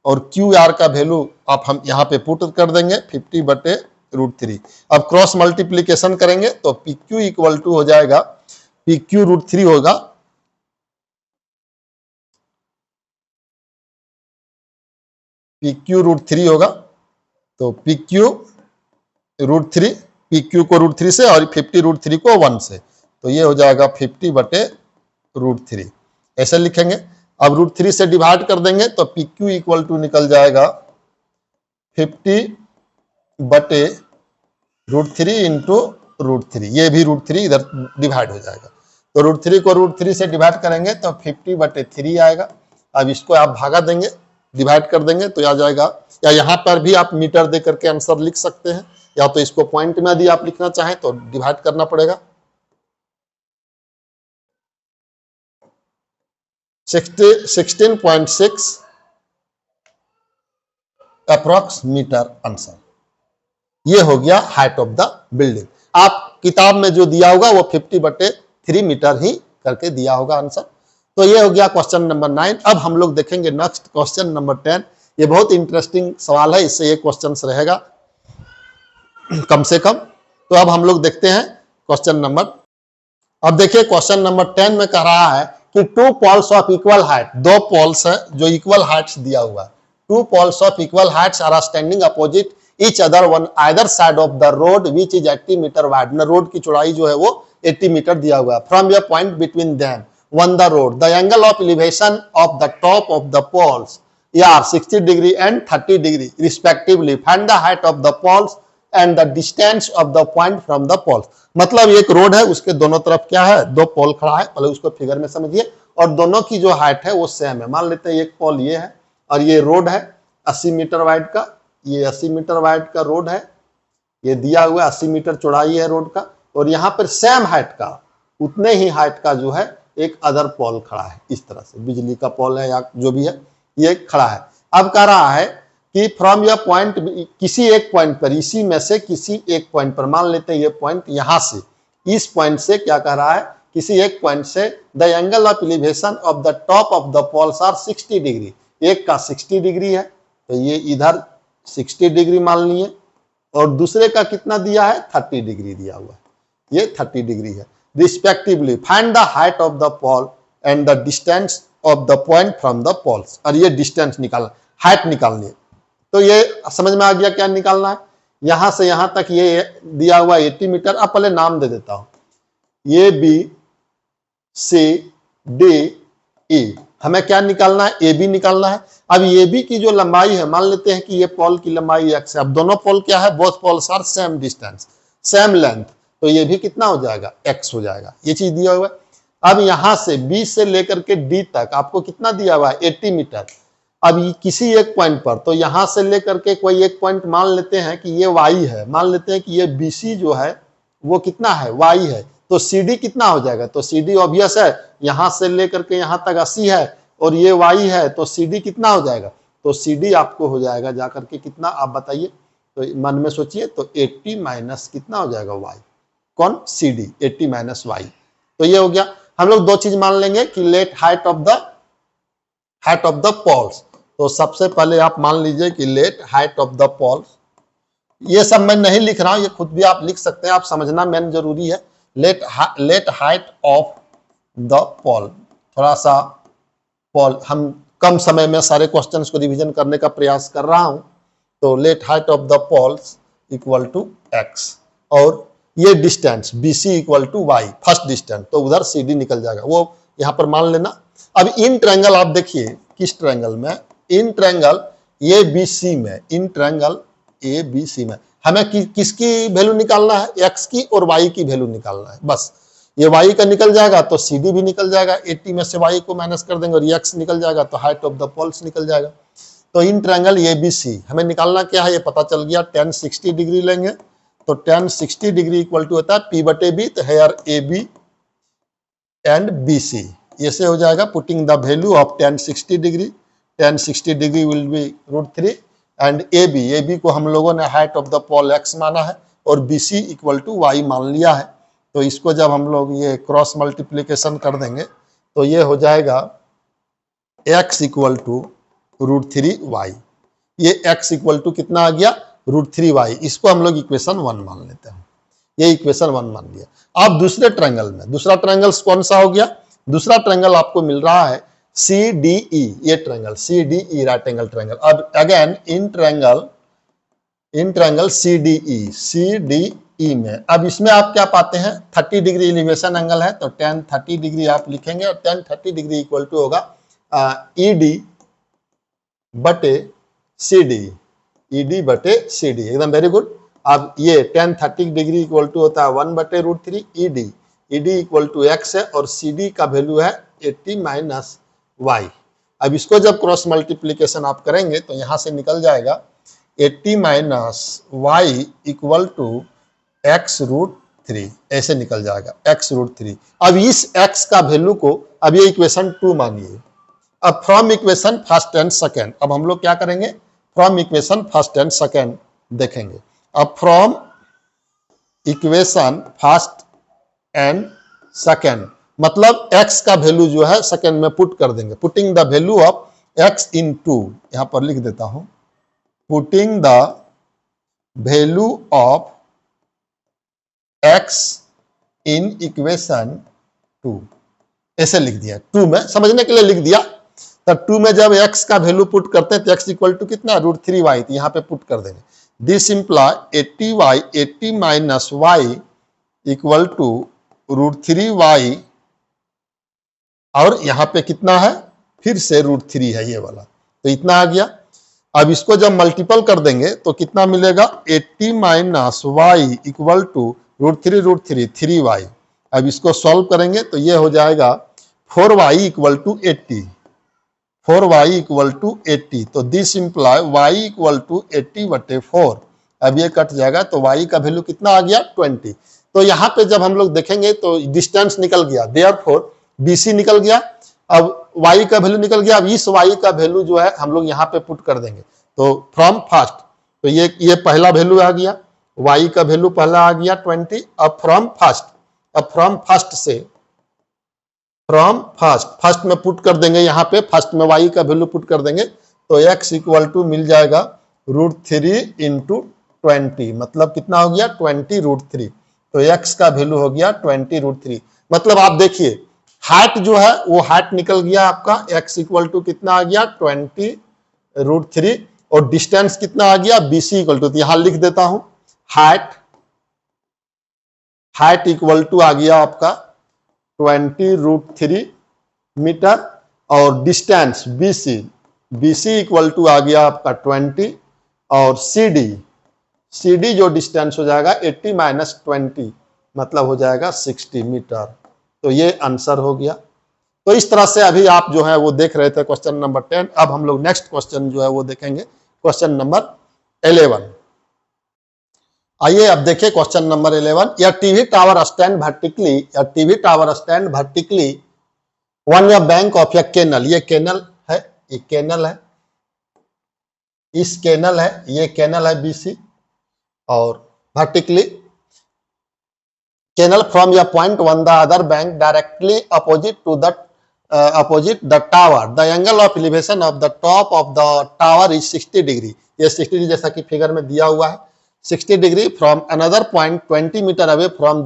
और क्यू आर का वैल्यू आप हम यहाँ पे पुट कर देंगे 50/√3। अब क्रॉस मल्टीप्लीकेशन करेंगे तो पी क्यू इक्वल टू हो जाएगा, पी क्यू √3 होगा, पी क्यू √3 होगा, तो पी क्यू √3, पी क्यू को √3 से और 50√3 को 1 से, तो ये हो जाएगा 50/√3 ऐसे लिखेंगे। अब √3 से डिवाइड कर देंगे तो पी क्यू इक्वल टू निकल जाएगा 50/√3 इंटू √3, ये भी √3 इधर डिवाइड हो जाएगा, तो √3 को √3 से डिवाइड करेंगे तो 50/3 आएगा। अब इसको आप भागा देंगे, डिवाइड कर देंगे तो आ जाएगा, या यहाँ पर भी आप मीटर दे करके आंसर लिख सकते हैं, या तो इसको पॉइंट में यदि आप लिखना चाहें तो डिवाइड करना पड़ेगा। 16.6 अप्रॉक्स मीटर आंसर, ये हो गया हाइट ऑफ द बिल्डिंग। आप किताब में जो दिया होगा वो 50/3 मीटर ही करके दिया होगा आंसर। तो ये हो गया क्वेश्चन नंबर 9। अब हम लोग देखेंगे नेक्स्ट क्वेश्चन नंबर 10। ये बहुत इंटरेस्टिंग सवाल है, इससे ये क्वेश्चन रहेगा कम से कम। तो अब हम लोग देखते हैं क्वेश्चन नंबर, अब देखिए क्वेश्चन नंबर 10 में कह रहा है कि 2 poles of equal height, 2 poles है जो इक्वल हाइट्स दिया हुआ है, 2 poles of equal heights are standing opposite each other on either side of the road which is 80 metre wide. Road की चौड़ाई जो है वो 80 मीटर दिया हुआ है। From a point between them on the road the angle of elevation of the top of the poles are 60 degree and 30 degree respectively. Find the height of the poles and the distance of the point from the poles. मतलब एक road है, उसके दोनों तरफ क्या है, 2 पोल खड़ा है, पहले उसको फिगर में समझिए, और दोनों की जो हाइट है वो सेम है। मान लेते हैं एक पोल ये है और ये रोड है 80 मीटर वाइड का, ये 80 मीटर वाइड का रोड है, ये दिया हुआ 80 मीटर चौड़ाई है रोड का, और यहाँ पर सेम हाइट का, उतने ही हाइट का जो है एक अदर पोल खड़ा है, इस तरह से बिजली का पोल है या जो भी है ये खड़ा है। अब कह रहा है कि फ्रॉम यह पॉइंट, किसी एक पॉइंट पर, इसी में से किसी एक पॉइंट पर, मान लेते हैं ये पॉइंट यहां से, इस पॉइंट से क्या कह रहा है, किसी एक पॉइंट से the angle of elevation of the top of the poles are 60 degree. एक का 60 डिग्री है तो ये इधर 60 डिग्री मान लिए, और दूसरे का कितना दिया है, 30 डिग्री दिया हुआ है, ये 30 डिग्री है। Respectively find the height of the pole and the distance of the point from the poles. और ये डिस्टेंस निकालना, हाइट निकालनी है। तो ये समझ में आ गया क्या निकालना है। यहां से यहां तक ये दिया हुआ 80 मीटर। अब पहले नाम दे देता हूं, ए बी सी डी ई, हमें क्या निकालना है, ए बी निकालना है। अब ए बी की जो लंबाई है, मान लेते हैं कि ये पोल की लंबाई x है। अब दोनों पोल क्या है, both poles are same distance, same length, तो ये भी कितना हो जाएगा, x हो जाएगा, ये चीज दिया हुआ है। अब यहां से B से लेकर के D तक आपको कितना दिया हुआ है, 80 मीटर। अब किसी एक पॉइंट पर, तो यहां से लेकर के कोई एक पॉइंट मान लेते हैं कि ये y है, मान लेते हैं कि ये BC जो है वो कितना है, y है, तो CD कितना हो जाएगा, तो CD ऑब्वियस है, यहां से लेकर के यहां तक 80 है और ये y है, तो CD कितना हो जाएगा, तो CD आपको हो जाएगा जाकर के कितना, आप बताइए, तो मन में सोचिए, तो 80 माइनस कितना हो जाएगा y, कौन, CD, 80 माइनस y। तो ये हो गया। हम लोग दो चीज मान लेंगे कि let height of the poles. तो सबसे पहले आप मान लीजिए कि let height of the poles, ये सब मैं नहीं लिख रहा हूं, ये खुद भी आप लिख सकते हैं, आप समझना मेन जरूरी है। लेट हाइट ऑफ द पोल, थोड़ा सा पोल, हम कम समय में सारे क्वेश्चंस को रिवीजन करने का प्रयास कर रहा हूं। तो let height of the poles equal to x, और ये distance BC equal to y, first distance, तो उधर CD निकल जाएगा, वो यहां पर मान लेना। अब इन ट्रायंगल आप देखिए, किस ट्रायंगल में, इन ट्रायंगल ABC में, इन ट्रायंगल ABC में हमें किसकी वैल्यू निकालना है, x की और y की वैल्यू निकालना है। बस ये y का निकल जाएगा तो CD भी निकल जाएगा, 80 में से y को माइनस कर देंगे और x निकल जाएगा, तो हाइट ऑफ द पोल्स निकल जाएगा। तो इन ट्रायंगल ABC हमें निकालना क्या है, ये पता चल गया, tan 60 डिग्री लेंगे, तो tan 60 डिग्री इक्वल टू होता है P/B, तो हेयर AB एंड BC। ऐसे हो जाएगा putting the value of tan 60 degree, tan 60 degree will be √3 and AB को हम लोगों ने height of the pole x माना है और BC इक्वल टू y मान लिया है। तो इसको जब हम लोग ये क्रॉस मल्टीप्लीकेशन कर देंगे तो ये हो जाएगा x इक्वल टू √3y। ये x इक्वल टू कितना आ गया √3y। इसको हम लोग इक्वेशन 1 मान लेते हैं। ये इक्वेशन 1 मान लिया। अब दूसरे ट्रायंगल में, दूसरा ट्रायंगल कौन सा हो गया? दूसरा ट्रायंगल आपको मिल रहा है CDE। ये triangle CDE right angle triangle. अब अगेन इन ट्रायंगल CDE में अब इसमें आप क्या पाते हैं 30 डिग्री एलिवेशन एंगल है तो tan 30 डिग्री आप लिखेंगे और tan 30 डिग्री इक्वल टू होगा ED बटे CD। ED बटे CD एकदम वेरी गुड। अब ये tan 30 डिग्री इक्वल टू होता है 1 बटे √3 ED। ED equal to x है और CD का वैल्यू है 80 माइनस y। अब इसको जब क्रॉस मल्टीप्लीकेशन आप करेंगे तो यहां से निकल जाएगा 80 minus y equal to x√3। ऐसे निकल जाएगा x√3। अब इस x का वैल्यू को अब ये इक्वेशन 2 मानिए। अब from equation first and second अब हम लोग क्या करेंगे from equation first and second देखेंगे। अब from equation first and second मतलब x का वैल्यू जो है सेकेंड में पुट कर देंगे। Putting the value of x into, यहां पर लिख देता हूं, putting the value of x in equation 2। ऐसे लिख दिया 2 में, समझने के लिए लिख दिया। तो 2 में जब x का वैल्यू पुट करते हैं तो x इक्वल टू कितना √3y, तो यहां पे पुट कर देंगे। This imply 80 minus y equal to √3y और यहां पे कितना है फिर से √3 है ये वाला, तो इतना आ गया। अब इसको जब मल्टीपल कर देंगे तो कितना मिलेगा 80 minus y equal to √3 3y। अब इसको सॉल्व करेंगे तो ये हो जाएगा 4y equal to 80, 4y equal to 80। तो this imply y equal to 80 बटे 4। अब ये कट जाएगा तो y का वैल्यू कितना आ गया 20। तो यहाँ पे जब हम लोग देखेंगे तो डिस्टेंस निकल गया, देयरफॉर BC निकल गया। अब y का वैल्यू निकल गया। अब इस y का वैल्यू जो है हम लोग यहाँ पे पुट कर देंगे। तो फ्रॉम फर्स्ट तो ये पहला वैल्यू आ गया, y का वैल्यू पहला आ गया 20। अब फ्रॉम फर्स्ट से फर्स्ट में पुट कर देंगे, यहाँ पे फर्स्ट में y का वैल्यू पुट कर देंगे तो x इक्वल टू मिल जाएगा √3 इंटू 20। मतलब कितना हो गया 20√3। तो x का वैल्यू हो गया 20√3। मतलब आप देखिए हाइट जो है वो हाइट निकल गया आपका, x इक्वल टू कितना आ गया 20√3 और डिस्टेंस कितना आ गया BC इक्वल टू, यहां लिख देता हूं हाइट इक्वल टू आ गया आपका 20√3 मीटर और डिस्टेंस BC इक्वल टू आ गया आपका 20 और CD जो डिस्टेंस हो जाएगा 80 माइनस 20 मतलब हो जाएगा 60 मीटर। तो ये आंसर हो गया। तो इस तरह से अभी आप जो है वो देख रहे थे क्वेश्चन नंबर 10। अब हम लोग नेक्स्ट क्वेश्चन जो है वो देखेंगे क्वेश्चन नंबर 11। आइए अब देखिए क्वेश्चन नंबर 11। या TV tower stand vertically one या बैंक ऑफ या कैनल। ये कैनल है, इस कैनल है, ये कैनल है BC और वर्टिकली कैनल फ्रॉम या point on the other bank directly opposite the tower. The angle of elevation of the top of the tower is 60 degree. ये 60 डिग्री जैसा कि फिगर में दिया हुआ है 60 degree from another point 20 metre away from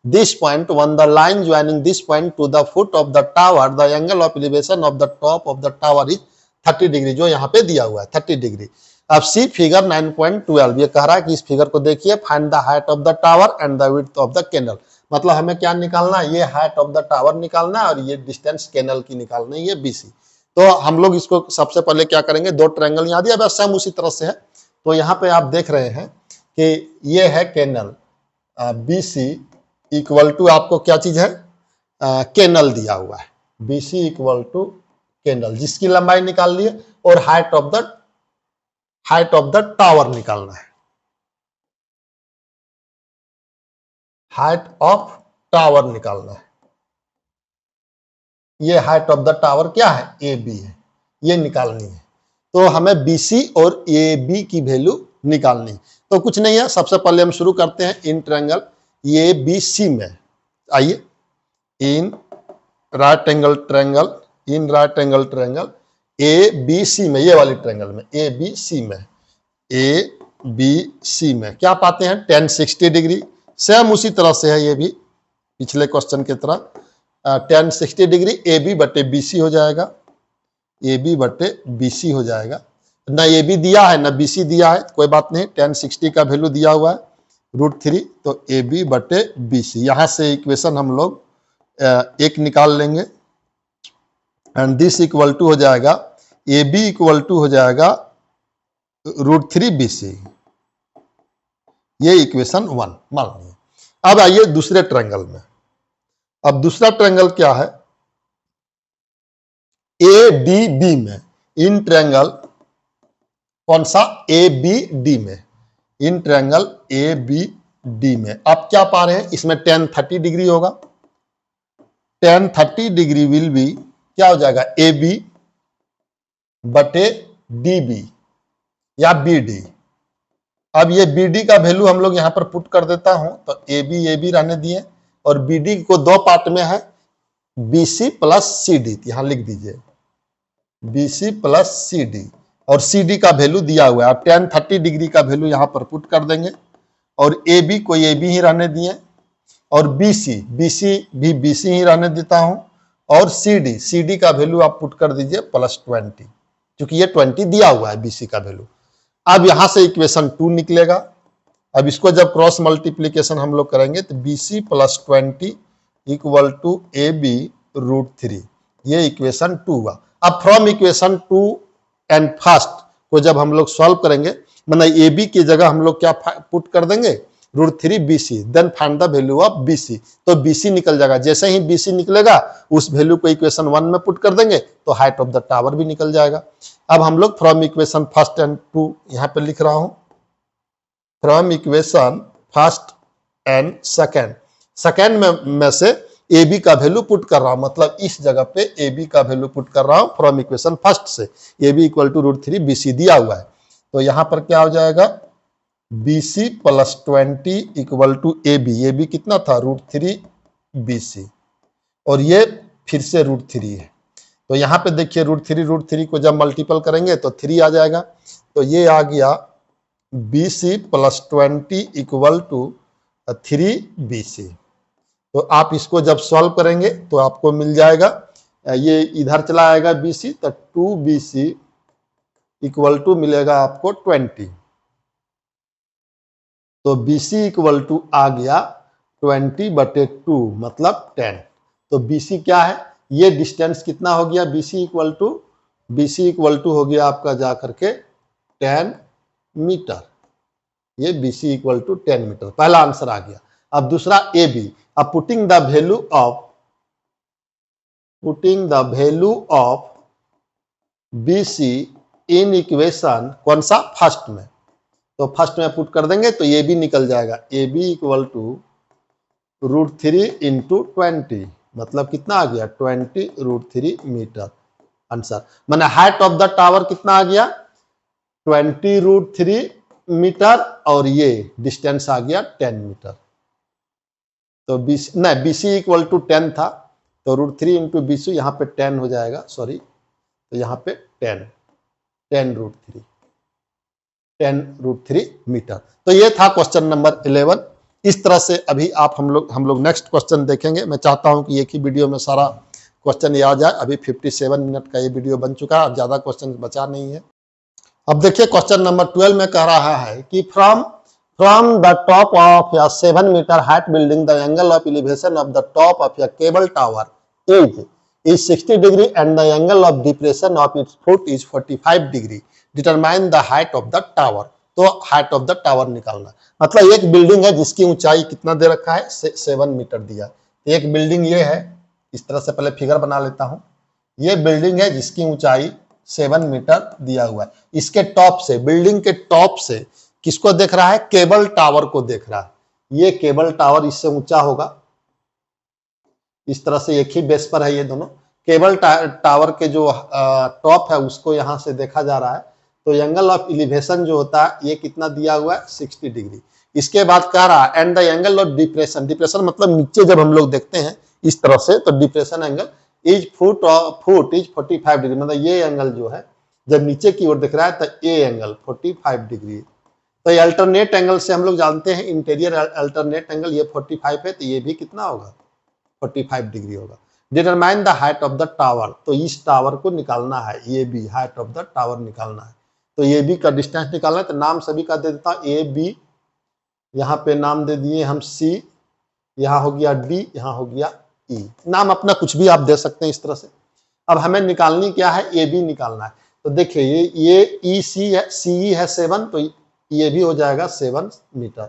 this point on the line joining this point to the foot of the tower. The angle of elevation of the top of the tower is 30 degree, जो यहाँ पे दिया हुआ है 30 degree. अब सी figure 9.12 ये कह रहा है कि इस फिगर को देखिए, find the height of the tower and the width of the canal. मतलब हमें क्या निकालना है, ये हाइट ऑफ द टावर निकालना है और ये डिस्टेंस कैनल की निकालना है, ये BC। तो हम लोग इसको सबसे पहले क्या करेंगे, दो ट्रायंगल यहाँ दिया, बस सेम उसी तरह से है। तो यहाँ पे आप देख रहे हैं कि ये है कैनल BC इक्वल टू आपको क्या चीज है, कैनल दिया हुआ है BC इक्वल टू कैनल, जिसकी लंबाई निकाल लिए और हाइट ऑफ द टावर निकालना है, हाइट ऑफ टावर निकालना है। ये हाइट ऑफ द टावर क्या है, ए बी है, ये निकालनी है। तो हमें बी सी और ए बी की वैल्यू निकालनी है। तो कुछ नहीं है, सबसे पहले हम शुरू करते हैं इन ट्रायंगल ए बी सी में। आइए, in right angle triangle, in right angle triangle A B C में, ये वाली ट्रायंगल में ए बी सी में, ए बी सी में क्या पाते हैं, tan 60 डिग्री। सेम उसी तरह से है ये भी, पिछले क्वेश्चन की तरह tan 60 डिग्री ए बी बटे बी सी हो जाएगा, ए बी बटे बी सी हो जाएगा। ना ए बी दिया है ना बी सी दिया है, कोई बात नहीं, tan 60 का वैल्यू दिया हुआ है √3, तो ए बी बटे बी सी। यहाँ से इक्वेशन हम लोग एक निकाल लेंगे, एंड दिस इक्वल टू हो जाएगा, ए बी इक्वल टू हो जाएगा √3 बी सी। ये इक्वेशन 1 मान लीजिए। अब आइए दूसरे ट्रायंगल में। अब दूसरा ट्रायंगल क्या है, ए डी बी में, इन ट्रायंगल कौन सा, ए बी डी में, in triangle A B D में आप क्या पा रहे हैं, इसमें tan 30 डिग्री होगा। tan 30 डिग्री विल बी क्या हो जाएगा, ए बी बटे डी बी या बी डी। अब ये बी डी का वैल्यू हम लोग यहां पर पुट कर देता हूं, तो ए बी रहने दिए, और बी डी को दो पार्ट में है, B C plus C D, यहां लिख दीजिए B C plus C D, और सी डी का वैल्यू दिया हुआ है। अब tan 30 डिग्री का वैल्यू यहां पर पुट कर देंगे, और ए बी को ए बी ही रहने दिए, और बी सी भी बी सी ही रहने देता हूं, और सी डी का वैल्यू आप पुट कर दीजिए +20, क्योंकि ये 20 दिया हुआ है बी सी का वैल्यू। अब यहां से इक्वेशन 2 निकलेगा। अब इसको जब क्रॉस मल्टीप्लीकेशन हम लोग करेंगे तो B C plus 20 equal to A B √3, ये इक्वेशन 2 हुआ। अब फ्रॉम इक्वेशन 2 एंड फर्स्ट को जब हम लोग सॉल्व करेंगे, मतलब ए बी की जगह हम लोग क्या पुट कर देंगे, √3 B C, then find the value of B C. तो बी सी निकल जाएगा, जैसे ही बी सी निकलेगा उस वैल्यू को इक्वेशन 1 में पुट कर देंगे तो हाइट ऑफ द टावर भी निकल जाएगा। अब हम लोग फ्रॉम इक्वेशन फर्स्ट एंड 2 यहां पे लिख रहा हूं, from equation first and second में से ए बी का वैल्यू पुट कर रहा हूं, मतलब इस जगह पे ए बी का वैल्यू पुट कर रहा हूं फ्रॉम इक्वेशन फर्स्ट से। A B equal to √3 B C दिया हुआ है, तो यहां पर क्या हो जाएगा, B C plus 20 equal to A B कितना था, √3 बी सी, और ये फिर से √3 है। तो यहां पे देखिए √3 को जब मल्टीपल करेंगे तो 3 आ जाएगा, तो ये आ गया B C plus 20 equal to 3 B C. तो आप इसको जब सॉल्व करेंगे तो आपको मिल जाएगा, ये इधर चला आएगा बी सी, तो 2 बी सी इक्वल टू मिलेगा आपको 20, तो बी सी इक्वल टू आ गया 20/2 मतलब 10। तो बी सी क्या है, ये डिस्टेंस कितना हो गया, बी सी इक्वल टू हो गया आपका जा करके 10 मीटर, ये B C equal to 10 metre, पहला आंसर आ गया। अब दूसरा ए बी, अब putting the value of B C in equation कौन सा, फर्स्ट में, तो फर्स्ट में पुट कर देंगे तो ये भी निकल जाएगा, A B equal to √3 into 20, मतलब कितना आ गया 20 √3 मीटर आंसर। मैंने हाइट ऑफ द टावर कितना आ गया 20 √3 मीटर, और ये डिस्टेंस आ गया 10 मीटर। तो बी सी इक्वल टू 10 था, तो √3 इंटू बी सी, यहाँ पे 10 हो जाएगा, सॉरी, तो यहाँ पे 10 √3 मीटर। तो ये था क्वेश्चन नंबर 11। इस तरह से अभी आप हम लोग नेक्स्ट क्वेश्चन देखेंगे। मैं चाहता हूं कि एक ही वीडियो में सारा क्वेश्चन याद जाए। अभी 57 मिनट का ये वीडियो बन चुका है, अब ज्यादा क्वेश्चन बचा नहीं है। अब देखिए क्वेश्चन नंबर 12 में कह रहा है कि from the top of a 7 metre height building the angle of elevation of the top of a cable tower is 60 degree and the angle of depression of its foot is 45 degree, determine the height of the tower. तो height of the tower निकालना, मतलब एक building है जिसकी ऊंचाई कितना दे रखा है 7 मीटर दिया। एक बिल्डिंग ये है, इस तरह से पहले फिगर बना लेता हूं, ये बिल्डिंग है जिसकी ऊंचाई 7 मीटर दिया हुआ है। इसके टॉप से, बिल्डिंग के टॉप से किसको देख रहा है, केबल टावर को देख रहा है। ये केबल टावर इससे ऊंचा होगा, इस तरह से एक ही बेस पर है ये दोनों। केबल टावर के जो टॉप है उसको यहाँ से देखा जा रहा है, तो एंगल ऑफ एलिवेशन जो होता है ये कितना दिया हुआ है 60 डिग्री। इसके बाद कह रहा है and the angle of depression, depression मतलब नीचे जब हम लोग देखते हैं इस तरह से तो depression angle is foot is 45 degree, मतलब ये एंगल जो है जब नीचे की ओर दिख रहा है तो ये एंगल 45 डिग्री। तो ये अल्टरनेट एंगल से हम लोग जानते हैं इंटीरियर अल्टरनेट एंगल ये 45 है, तो ये भी कितना होगा 45 डिग्री होगा। Determine the height of the tower, तो इस टावर को निकालना है, ये भी हाइट ऑफ द टावर निकालना है, तो ये भी का डिस्टेंस निकालना है। तो नाम सभी का दे देता हूं, ए बी, यहाँ पे नाम दे दिए हम सी, यहाँ हो गया डी, यहाँ हो गया ई, नाम अपना कुछ भी आप दे सकते हैं इस तरह से। अब हमें निकालनी क्या है, ए बी निकालना है। तो देखिए ये ई सी है, सी ई है 7, तो ये भी हो जाएगा 7 मीटर,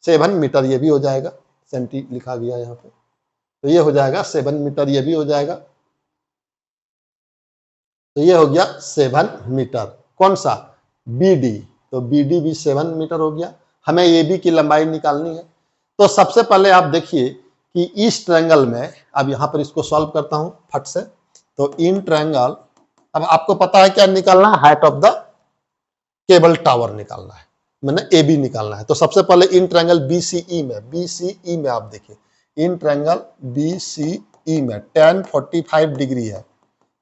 7 मीटर ये भी हो जाएगा, सेंटी लिखा गया यहाँ पे, तो ये हो जाएगा 7 मीटर, ये भी हो जाएगा, तो ये हो गया 7 मीटर। कौन सा बी डी, तो बी डी भी 7 मीटर हो गया। हमें ए बी की लंबाई निकालनी है। तो सबसे पहले आप देखिए कि इस ट्रायंगल में, अब यहाँ पर इसको सॉल्व करता हूँ फट से, तो इन ट्रायंगल, अब आपको पता है क्या निकालना है, height of the cable tower निकालना है, मैंने ए बी निकालना है। तो सबसे पहले इन ट्रायंगल बी सी ई में, बी सी ई में आप देखिए इन ट्रायंगल बी सी ई में tan 45 डिग्री है,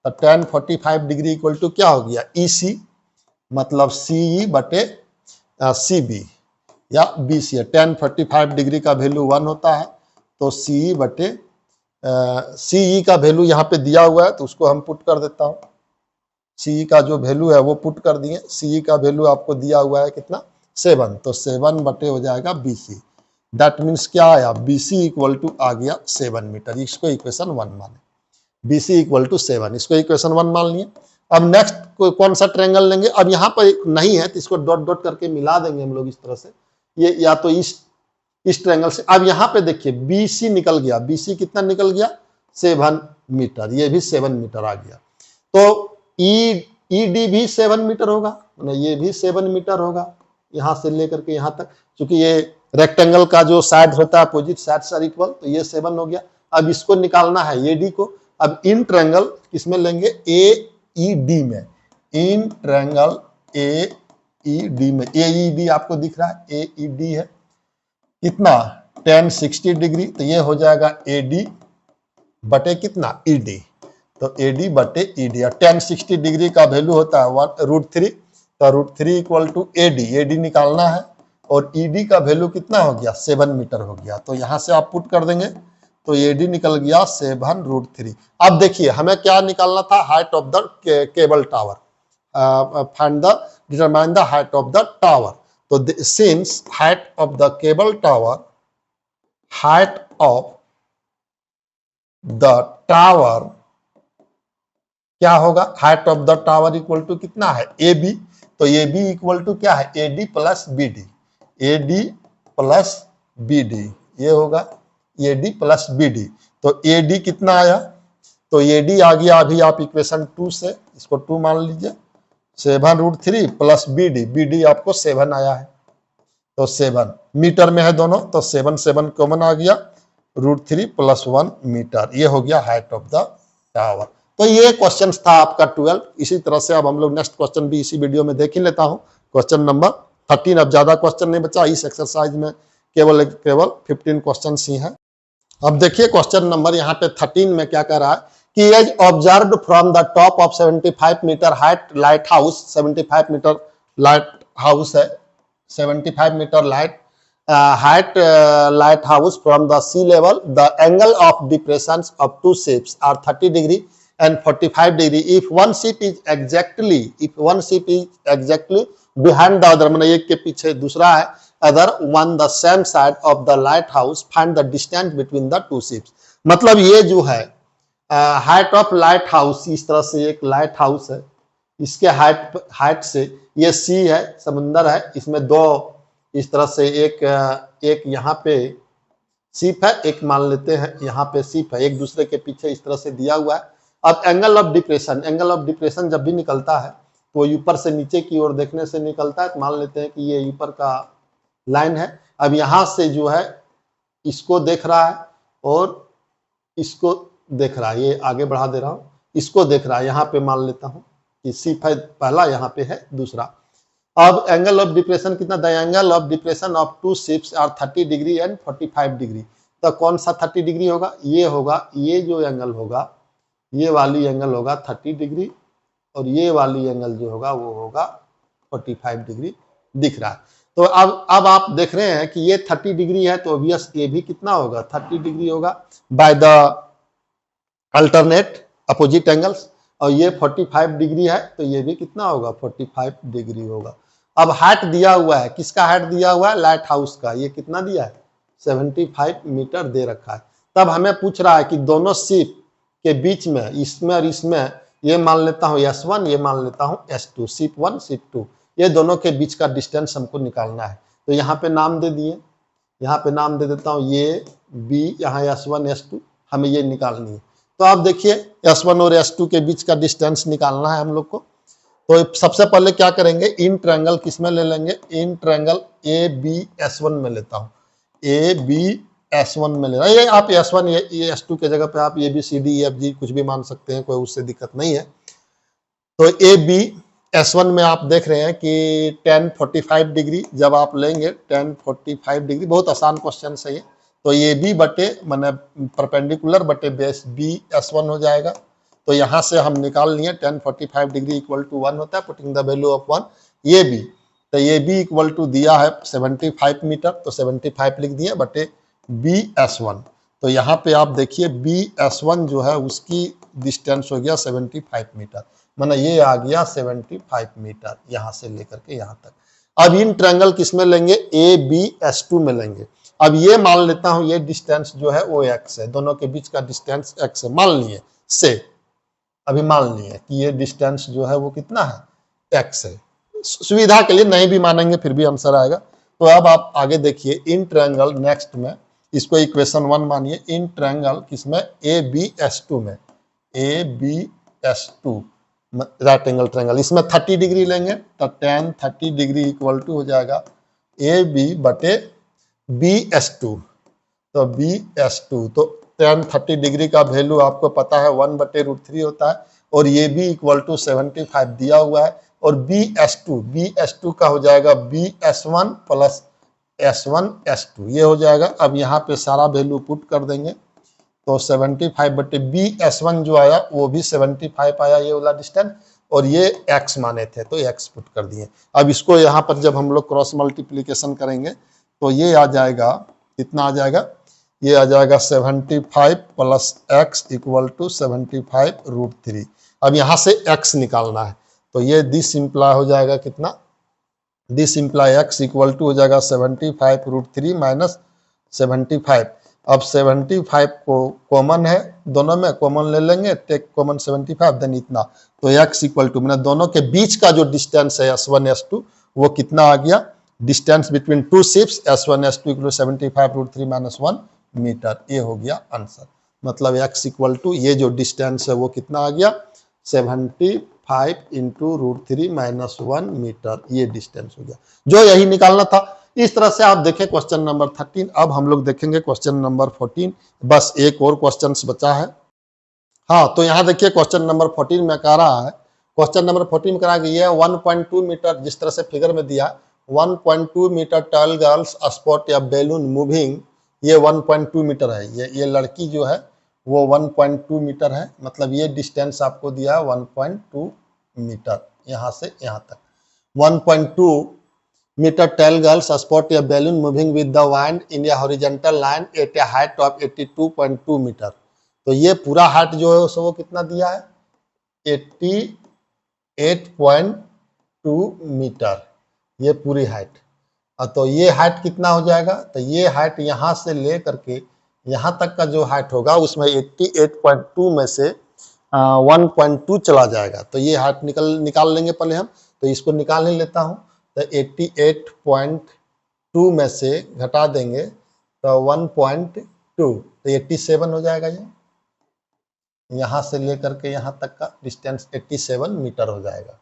तो tan 45 डिग्री इक्वल टू क्या हो गया ई सी, मतलब सी ई बटे सी बी या बी सी है। tan 45 डिग्री का वैल्यू 1 होता है, तो सी ई बटे सी ई का वैल्यू यहाँ पे दिया हुआ है, तो उसको हम पुट कर देता हूँ। सी ई का जो वैल्यू है वो पुट कर दिए, सी ई का वैल्यू आपको दिया हुआ है कितना 7, तो 7 बटे हो जाएगा बी सी, दैट मीन्स क्या आया बी सी इक्वल टू आ गया 7 मीटर, इसको इक्वेशन 1 माने, बी सी इक्वल टू 7, इसको इक्वेशन 1 मान लिए। अब नेक्स्ट कौन सा ट्रायंगल लेंगे, अब यहाँ पर नहीं है तो इसको डॉट डॉट करके मिला देंगे हम लोग इस तरह से, ये या तो इस ट्रायंगल से। अब यहाँ पे देखिए बी सी निकल गया, बी सी कितना निकल गया 7 मीटर, ये भी 7 मीटर आ गया। तो ई डी भी 7 मीटर होगा, ये भी 7 मीटर होगा यहाँ से लेकर के यहाँ तक, क्योंकि ये रेक्टेंगल का जो साइड होता है अपोजिट साइड्स आर इक्वल, तो ये 7 हो गया। अब इसको निकालना है ए डी को। अब इन ट्रायंगल किसमें लेंगे, ए ई डी में, in triangle A E D में, ए ई डी आपको दिख रहा है, ए ई डी है कितना tan 60 डिग्री, तो ये हो जाएगा ए डी बटे कितना ई डी, तो ए डी बटे ई डी। tan 60 डिग्री का वैल्यू होता है √3, तो √3 इक्वल टू ए डी निकालना है, और ई डी का वैल्यू कितना हो गया 7 मीटर हो गया, तो यहाँ से आप पुट कर देंगे, तो ए डी निकल गया 7√3। अब देखिए हमें क्या निकालना था, height of the cable tower, find the determine the height of the tower. तो since height of the cable tower, height of the tower क्या होगा, height of the tower equal to कितना है ए बी, तो A B equal to क्या है A D plus B D, A D plus B D, ये होगा A D plus B D. तो ए डी कितना आया, तो ए डी आ गया अभी आप इक्वेशन 2 से, इसको 2 मान लीजिए, 7√3 प्लस बी डी आपको 7 आया है, तो 7 मीटर में है दोनों, तो 7 कॉमन आ गया, √3 प्लस 1 मीटर, ये हो गया हाइट ऑफ द टावर। तो ये क्वेश्चन था आपका 12। इसी तरह से अब हम लोग नेक्स्ट क्वेश्चन भी इसी वीडियो में देख ही लेता हूं, क्वेश्चन नंबर 13। अब ज्यादा क्वेश्चन नहीं बचा इस एक्सरसाइज में, केवल 15 क्वेश्चन ही है। अब देखिए क्वेश्चन नंबर यहाँ पे 13 में क्या कह रहा है कि as observed from the top of 75 metre height lighthouse, 75 metre lighthouse है, 75 metre height light house from the sea level, the angle of depressions of two ships are 30 degree and 45 degree if one ship is exactly behind the other, मतलब एक के पीछे दूसरा है, other one the same side of the lighthouse, find the distance between the two ships। मतलब ये जो है हाइट ऑफ लाइट हाउस, इस तरह से एक लाइट हाउस है, इसके हाइट से ये सी है, समुंदर है, इसमें दो इस तरह से एक यहाँ पे शिप है, एक मान लेते हैं यहाँ पे शिप है, एक दूसरे के पीछे इस तरह से दिया हुआ है। अब एंगल ऑफ डिप्रेशन जब भी निकलता है तो ऊपर से नीचे की ओर देखने से निकलता है, तो मान लेते हैं कि ये ऊपर का लाइन है। अब यहाँ से जो है इसको देख रहा है और इसको देख रहा है, ये आगे बढ़ा दे रहा हूँ, इसको देख रहा है, यहाँ पे मान लेता हूँ कि सी पहला, यहाँ पे है दूसरा। अब एंगल ऑफ डिप्रेशन कितना, the angle of depression of two ships are 30 degree and 45 degree. तो कौन सा 30 डिग्री होगा, ये होगा, ये जो एंगल होगा, ये वाली एंगल होगा 30 डिग्री, और ये वाली एंगल जो होगा वो होगा 45 डिग्री दिख रहा है। तो अब आप देख रहे हैं कि ये 30 डिग्री है, तो ऑब्वियस ये भी कितना होगा, 30 डिग्री होगा by the alternate opposite angles, और ये 45 डिग्री है, तो ये भी कितना होगा, 45 डिग्री होगा। अब हाइट दिया हुआ है, किसका हाइट दिया हुआ है, लाइट हाउस का, ये कितना दिया है, 75 मीटर दे रखा है। तब हमें पूछ रहा है कि दोनों शिप के बीच में, इसमें और इसमें, ये मान लेता हूँ S1, ये मान लेता हूँ S2, शिप 1 शिप 2, ये दोनों के बीच का डिस्टेंस हमको निकालना है। तो यहाँ पे नाम दे दिए, यहाँ पे नाम दे देता हूँ, ये B, यहाँ S1 S2, हमें ये निकालनी है। तो आप देखिए S1 और S2 के बीच का डिस्टेंस निकालना है हम लोग को। तो सबसे पहले क्या करेंगे, इन ट्रायंगल किसमें ले लेंगे, इन ट्रायंगल ABS1 में लेता हूँ, ABS1 में लेना, ये आप S1 ये S2 के जगह पे आप ABCDEFG कुछ भी मान सकते हैं, कोई उससे दिक्कत नहीं है। तो ABS1 में आप देख रहे हैं कि 1045 डिग्री जब आप लेंगे, 1045 डिग्री, बहुत आसान क्वेश्चन है ये। तो ये B बटे मैंने परपेंडिकुलर बटे बेस BS1 हो जाएगा। तो यहाँ से हम निकाल लिए 1045 डिग्री इक्वल टू 1 होता है, पुटिंग द वैल्यू ऑफ 1, ये B, तो ये B इक्वल टू दिया है 75 मीटर, तो 75 लिख दिए बटे BS1। तो यहाँ पे आप देखिए BS1 जो है उसकी डिस्टेंस हो गया 75 मीटर, माना ये आ गया 75 मीटर यहाँ से लेकर के यहाँ तक। अब इन ट्रायंगल किस में लेंगे, ABS2 में लेंगे। अब ये मान लेता हूं ये डिस्टेंस जो है वो x है, दोनों के बीच का डिस्टेंस x है, मान लिए से, अभी मान लिए कि ये डिस्टेंस जो है वो कितना है, x है। सुविधा के लिए नहीं भी मानेंगे फिर भी आंसर आएगा। तो अब आप आगे देखिए, इन ट्रायंगल नेक्स्ट में, इसको इक्वेशन 1 मानिए, इन ट्रायंगल किसमें, ABS2 में, ABS2 राइट एंगल ट्रायंगल, इसमें 30 डिग्री लेंगे, तो 10 30 डिग्री इक्वल टू हो जाएगा AB बटे BS2। तो BS2, तो 10 30 डिग्री का वैल्यू आपको पता है 1/√3 होता है, और ये भी इक्वल टू 75 दिया हुआ है, और BS2 का हो जाएगा BS1 प्लस S1 S2, ये हो जाएगा। अब यहाँ पे सारा वैल्यू पुट कर देंगे, तो 75 बटे BS1 जो आया वो भी 75 आया, ये वाला डिस्टेंस, और ये x माने थे तो x पुट कर दिए। अब इसको यहाँ पर जब हम लोग क्रॉस मल्टीप्लीकेशन करेंगे तो ये आ जाएगा, कितना आ जाएगा, ये आ जाएगा 75 प्लस x इक्वल टू 75√3। अब यहाँ से x निकालना है, तो ये दिस इम्प्लाई हो जाएगा कितना, this imply x equal to हो जाएगा 75√3 माइनस 75। अब 75 को कॉमन है, दोनों में कॉमन ले लेंगे, टेक कॉमन 75, देन इतना, तो x इक्वल टू मैंने दोनों के बीच का जो डिस्टेंस है S1 S2 वो कितना आ गया, distance between two ships S1 S2 equal 75√3 minus 1 metre, ये हो गया आंसर। मतलब x इक्वल टू ये जो डिस्टेंस है वो कितना आ गया, 75 इंटू √3 माइनस 1 मीटर, ये डिस्टेंस हो गया, जो यही निकालना था। इस तरह से आप देखें क्वेश्चन नंबर 13। अब हम लोग देखेंगे क्वेश्चन नंबर 14, बस एक और क्वेश्चन बचा है। हाँ, तो यहाँ देखिए क्वेश्चन नंबर 14 में कह रहा है, क्वेश्चन नंबर 14 में कह रहा है कि ये 1.2 मीटर, जिस तरह से फिगर में दिया 1.2 मीटर टॉल गर्ल्स स्पॉट या बैलून मूविंग, ये 1.2 मीटर है, ये लड़की जो है वो 1.2 मीटर है, मतलब ये डिस्टेंस आपको दिया है 1.2 मीटर यहाँ से यहाँ तक। 1.2 मीटर टॉल गर्ल्स स्पॉट या balloon moving with the wind in a horizontal line at a height of 82.2 metre. तो ये पूरा हाइट जो है वो कितना दिया है, 88.2 मीटर, ये पूरी हाइट। तो ये हाइट कितना हो जाएगा, तो ये हाइट यहाँ से ले करके यहाँ तक का जो हाइट होगा उसमें 88.2 में से 1.2 चला जाएगा, तो ये हाइट निकाल लेंगे पहले हम। तो इसको निकाल ही लेता हूँ, तो 88.2 में से घटा देंगे तो 1.2, तो 87 हो जाएगा। ये यहाँ से लेकर के यहाँ तक का डिस्टेंस 87 मीटर हो जाएगा।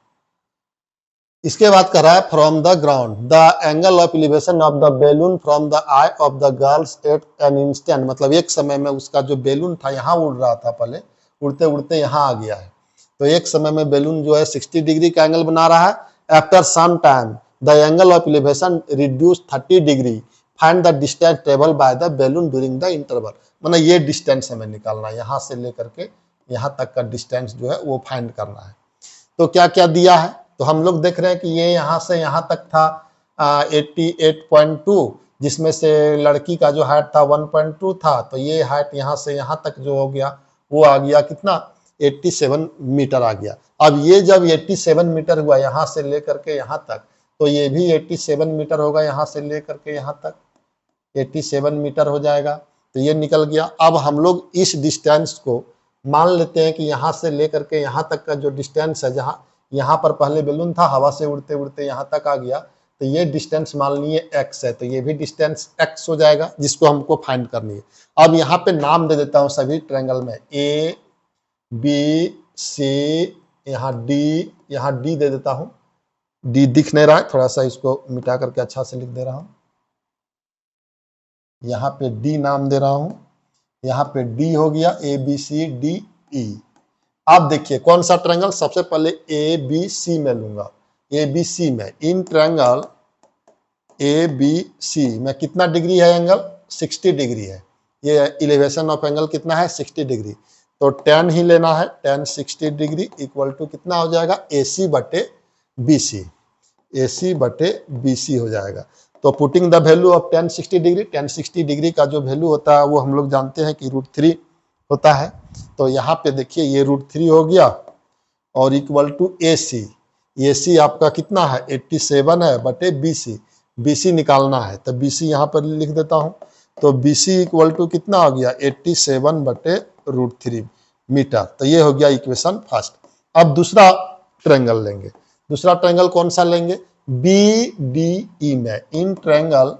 इसके बाद कर रहा है from the ground the angle of elevation of the balloon from the eye of the girls at an instant, मतलब एक समय में उसका जो बैलून था यहाँ उड़ रहा था, पहले उड़ते उड़ते यहाँ आ गया है, तो एक समय में बैलून जो है 60 डिग्री का एंगल बना रहा है। After some time the angle of elevation reduce 30 degree, find the distance travel by the balloon during the interval, मतलब ये डिस्टेंस हमें निकालना है, यहाँ से लेकर के यहाँ तक का डिस्टेंस जो है वो फाइंड करना है। तो क्या क्या दिया है, तो हम लोग देख रहे हैं कि ये यहाँ से यहाँ तक था 88.2, जिसमें से लड़की का जो हाइट था 1.2 था, तो ये हाइट यहाँ से यहाँ तक जो हो गया वो आ गया कितना 87 मीटर आ गया। अब ये जब 87 मीटर हुआ यहाँ से लेकर के यहाँ तक, तो ये भी 87 मीटर होगा, यहाँ से लेकर के यहाँ तक 87 मीटर हो जाएगा, तो ये निकल गया। अब हम लोग इस डिस्टेंस को मान लेते हैं कि यहाँ से लेकर के यहाँ तक का जो डिस्टेंस है, जहाँ यहाँ पर पहले बैलून था, हवा से उड़ते उड़ते यहाँ तक आ गया, तो ये डिस्टेंस मान लिए x है, तो ये भी डिस्टेंस x हो जाएगा, जिसको हमको फाइंड करनी है। अब यहाँ पे नाम दे देता हूँ सभी ट्रायंगल में, A B C, यहाँ D दे देता हूँ, D दिख नहीं रहा है, थोड़ा सा इसको मिटा करके अच्छा से लिख दे रहा हूँ, यहाँ पे D नाम दे रहा हूँ, यहाँ पे D हो गया, A B C D E। आप देखिए कौन सा ट्रायंगल, सबसे पहले ए बी सी में लूंगा, ए बी सी में in triangle A B C में कितना डिग्री है एंगल 60 डिग्री है, ये एलिवेशन ऑफ एंगल कितना है 60 डिग्री, तो tan ही लेना है, tan 60 डिग्री इक्वल टू कितना हो जाएगा AC बटे BC, AC बटे BC हो जाएगा। तो putting the value of tan 60 degree, tan 60 degree का जो वैल्यू होता है वो हम लोग जानते हैं कि √3 होता है, तो यहाँ पे देखिए ये √3 हो गया और इक्वल टू AC, AC आपका कितना है 87 है बटे BC, BC निकालना है, तो BC यहाँ पर लिख देता हूँ, तो BC इक्वल टू कितना हो गया 87 बटे √3 मीटर, तो ये हो गया इक्वेशन फर्स्ट। अब दूसरा ट्रायंगल लेंगे, दूसरा ट्रायंगल कौन सा लेंगे, BDE में, इन ट्रायंगल